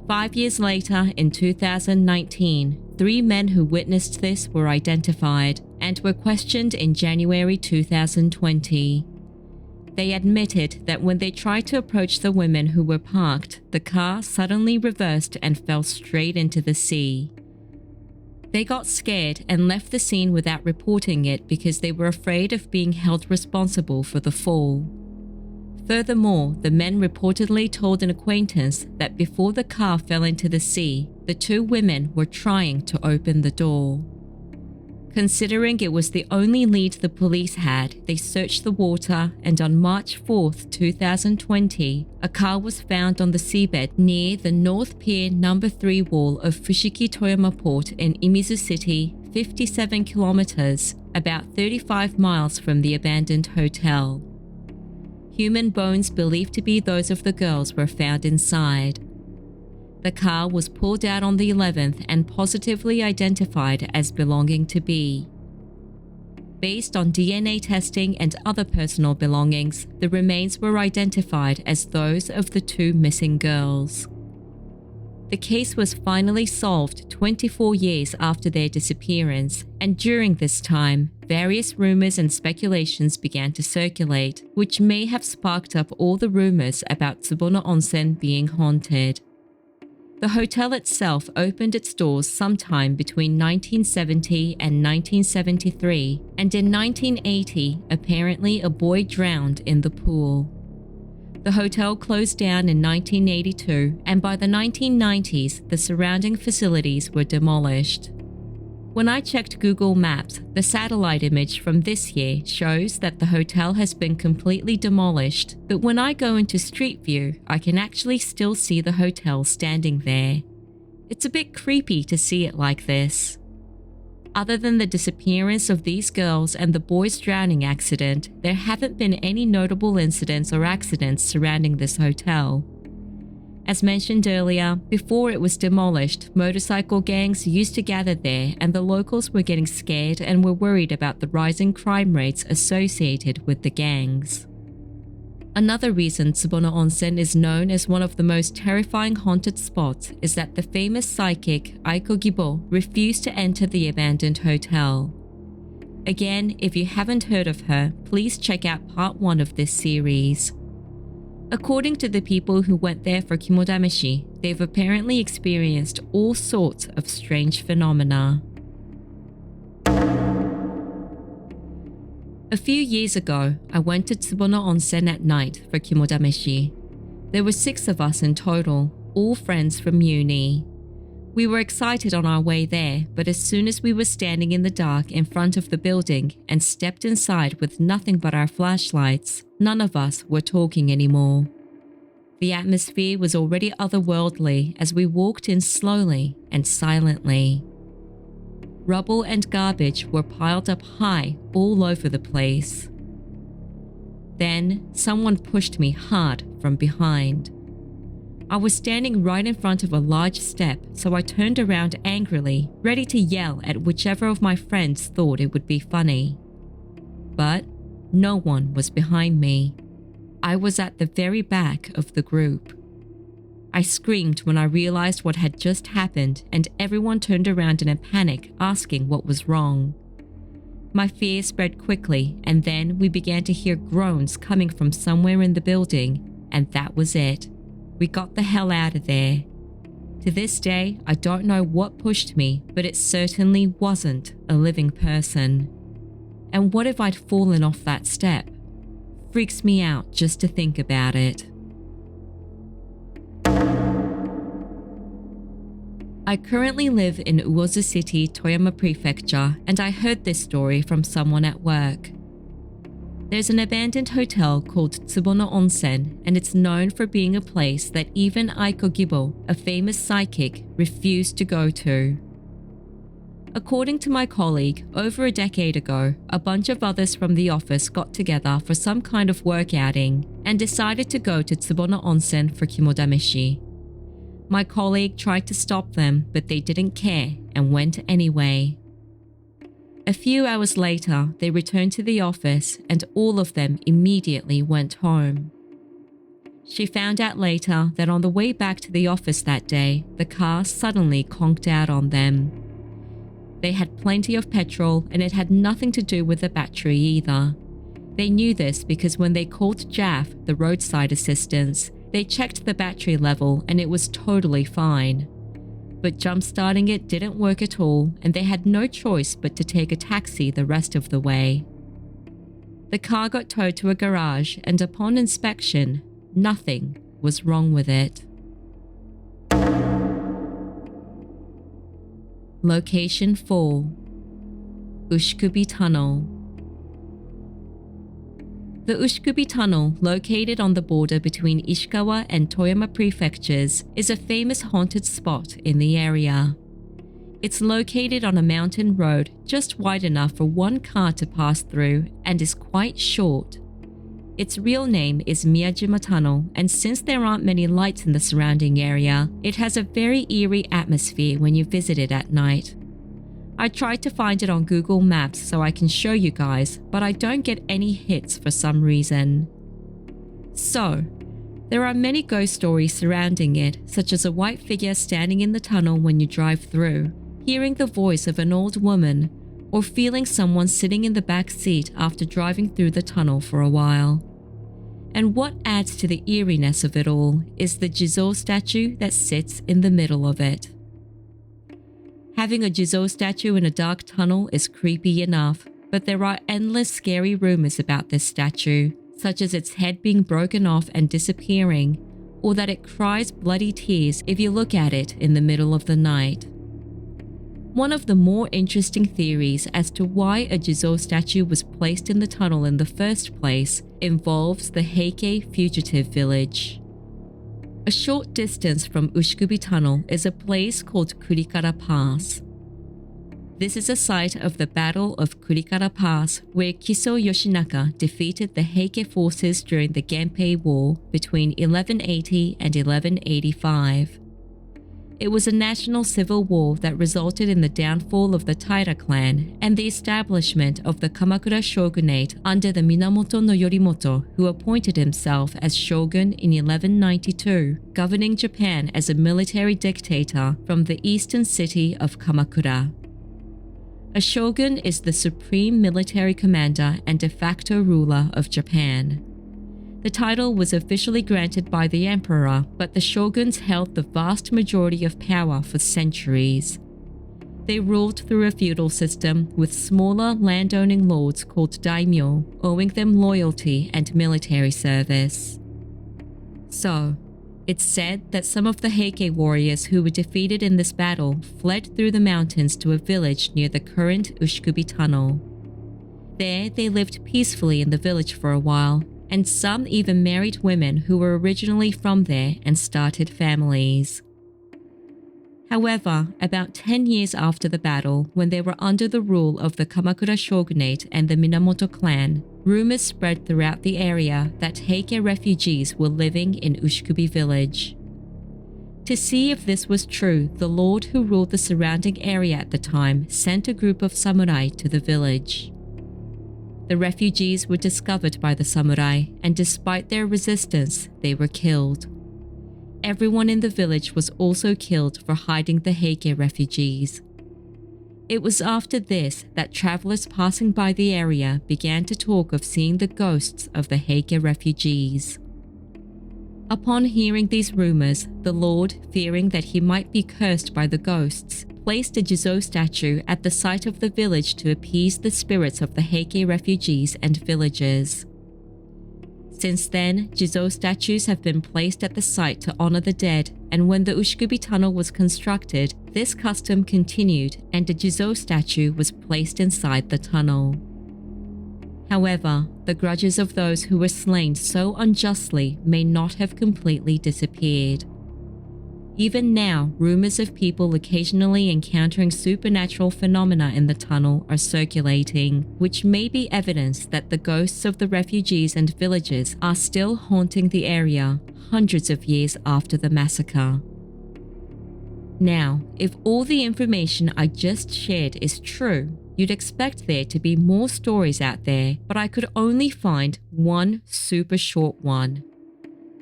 5 years later, in 2019, 3 men who witnessed this were identified and were questioned in January 2020. They admitted that when they tried to approach the women who were parked, the car suddenly reversed and fell straight into the sea. They got scared and left the scene without reporting it because they were afraid of being held responsible for the fall. Furthermore, the men reportedly told an acquaintance that before the car fell into the sea, the 2 women were trying to open the door. Considering it was the only lead the police had, they searched the water, and on March 4, 2020, a car was found on the seabed near the North Pier No. 3 wall of Fushiki Toyama Port in Imizu City, 57 kilometers, about 35 miles from the abandoned hotel. Human bones believed to be those of the girls were found inside. The car was pulled out on the 11th and positively identified as belonging to B. Based on DNA testing and other personal belongings, the remains were identified as those of the 2 missing girls. The case was finally solved 24 years after their disappearance, and during this time, various rumors and speculations began to circulate, which may have sparked up all the rumors about Tsubono Onsen being haunted. The hotel itself opened its doors sometime between 1970 and 1973, and in 1980, apparently a boy drowned in the pool. The hotel closed down in 1982, and by the 1990s, the surrounding facilities were demolished. When I checked Google Maps, the satellite image from this year shows that the hotel has been completely demolished, but when I go into Street View, I can actually still see the hotel standing there. It's a bit creepy to see it like this. Other than the disappearance of these girls and the boy's drowning accident, there haven't been any notable incidents or accidents surrounding this hotel. As mentioned earlier, before it was demolished, motorcycle gangs used to gather there, and the locals were getting scared and were worried about the rising crime rates associated with the gangs. Another reason Tsubono Onsen is known as one of the most terrifying haunted spots is that the famous psychic Aiko Gibo refused to enter the abandoned hotel. Again, if you haven't heard of her, please check out part 1 of this series. According to the people who went there for kimodameshi, they've apparently experienced all sorts of strange phenomena. A few years ago, I went to Tsubono Onsen at night for kimodameshi. There were 6 of us in total, all friends from uni. We were excited on our way there, but as soon as we were standing in the dark in front of the building and stepped inside with nothing but our flashlights, none of us were talking anymore. The atmosphere was already otherworldly as we walked in slowly and silently. Rubble and garbage were piled up high all over the place. Then, someone pushed me hard from behind. I was standing right in front of a large step, so I turned around angrily, ready to yell at whichever of my friends thought it would be funny. But no one was behind me. I was at the very back of the group. I screamed when I realized what had just happened, and everyone turned around in a panic, asking what was wrong. My fear spread quickly, and then we began to hear groans coming from somewhere in the building, and that was it. We got the hell out of there. To this day, I don't know what pushed me, but it certainly wasn't a living person. And what if I'd fallen off that step? Freaks me out just to think about it. I currently live in Uozu City, Toyama Prefecture, and I heard this story from someone at work. There's an abandoned hotel called Tsubono Onsen, and it's known for being a place that even Aiko Gibo, a famous psychic, refused to go to. According to my colleague, over a decade ago, a bunch of others from the office got together for some kind of work outing and decided to go to Tsubono Onsen for kimodameshi. My colleague tried to stop them, but they didn't care and went anyway. A few hours later, they returned to the office and all of them immediately went home. She found out later that on the way back to the office that day, the car suddenly conked out on them. They had plenty of petrol and it had nothing to do with the battery either. They knew this because when they called JAF, the roadside assistance, they checked the battery level and it was totally fine. But jump-starting it didn't work at all and they had no choice but to take a taxi the rest of the way. The car got towed to a garage and upon inspection, nothing was wrong with it. Location 4. Ushikubi Tunnel. The Ushikubi Tunnel, located on the border between Ishikawa and Toyama prefectures, is a famous haunted spot in the area. It's located on a mountain road just wide enough for one car to pass through and is quite short. Its real name is Miyajima Tunnel, and since there aren't many lights in the surrounding area, it has a very eerie atmosphere when you visit it at night. I tried to find it on Google Maps so I can show you guys, but I don't get any hits for some reason. So, there are many ghost stories surrounding it, such as a white figure standing in the tunnel when you drive through, hearing the voice of an old woman, or feeling someone sitting in the back seat after driving through the tunnel for a while. And what adds to the eeriness of it all is the Jizo statue that sits in the middle of it. Having a Jizo statue in a dark tunnel is creepy enough, but there are endless scary rumors about this statue, such as its head being broken off and disappearing, or that it cries bloody tears if you look at it in the middle of the night. One of the more interesting theories as to why a Jizo statue was placed in the tunnel in the first place involves the Heike fugitive village. A short distance from Ushikubi Tunnel is a place called Kurikara Pass. This is a site of the Battle of Kurikara Pass where Kiso Yoshinaka defeated the Heike forces during the Genpei War between 1180 and 1185. It was a national civil war that resulted in the downfall of the Taira clan and the establishment of the Kamakura shogunate under the Minamoto no Yorimoto, who appointed himself as shogun in 1192, governing Japan as a military dictator from the eastern city of Kamakura. A shogun is the supreme military commander and de facto ruler of Japan. The title was officially granted by the emperor, but the shoguns held the vast majority of power for centuries. They ruled through a feudal system with smaller landowning lords called daimyo, owing them loyalty and military service. So, it's said that some of the Heike warriors who were defeated in this battle fled through the mountains to a village near the current Ushikubi Tunnel. There, they lived peacefully in the village for a while, and some even married women who were originally from there and started families. However, about 10 years after the battle, when they were under the rule of the Kamakura shogunate and the Minamoto clan, rumors spread throughout the area that Heike refugees were living in Ushikubi village. To see if this was true, the lord who ruled the surrounding area at the time sent a group of samurai to the village. The refugees were discovered by the samurai, and despite their resistance, they were killed. Everyone in the village was also killed for hiding the Heike refugees. It was after this that travelers passing by the area began to talk of seeing the ghosts of the Heike refugees. Upon hearing these rumors, the Lord, fearing that he might be cursed by the ghosts, placed a Jizo statue at the site of the village to appease the spirits of the Heike refugees and villagers. Since then, Jizo statues have been placed at the site to honor the dead, and when the Ushikubi tunnel was constructed, this custom continued and a Jizo statue was placed inside the tunnel. However, the grudges of those who were slain so unjustly may not have completely disappeared. Even now, rumors of people occasionally encountering supernatural phenomena in the tunnel are circulating, which may be evidence that the ghosts of the refugees and villagers are still haunting the area hundreds of years after the massacre. Now, if all the information I just shared is true, you'd expect there to be more stories out there, but I could only find one super short one.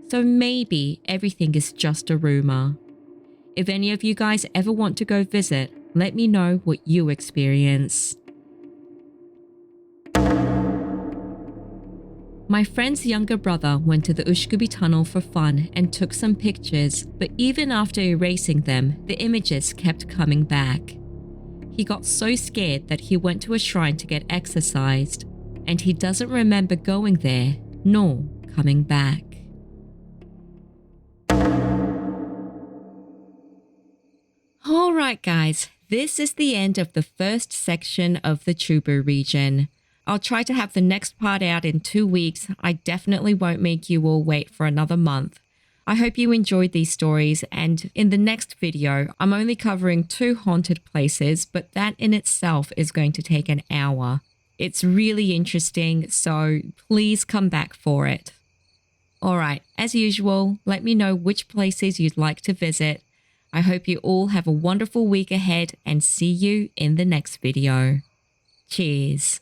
So maybe everything is just a rumor. If any of you guys ever want to go visit, let me know what you experience. My friend's younger brother went to the Ushikubi tunnel for fun and took some pictures, but even after erasing them, the images kept coming back. He got so scared that he went to a shrine to get exorcised, and he doesn't remember going there nor coming back. Alright guys, this is the end of the first section of the Chubu region. I'll try to have the next part out in 2 weeks. I definitely won't make you all wait for another month. I hope you enjoyed these stories, and in the next video, I'm only covering 2 haunted places, but that in itself is going to take an hour. It's really interesting, so please come back for it. Alright, as usual, let me know which places you'd like to visit. I hope you all have a wonderful week ahead and see you in the next video. Cheers.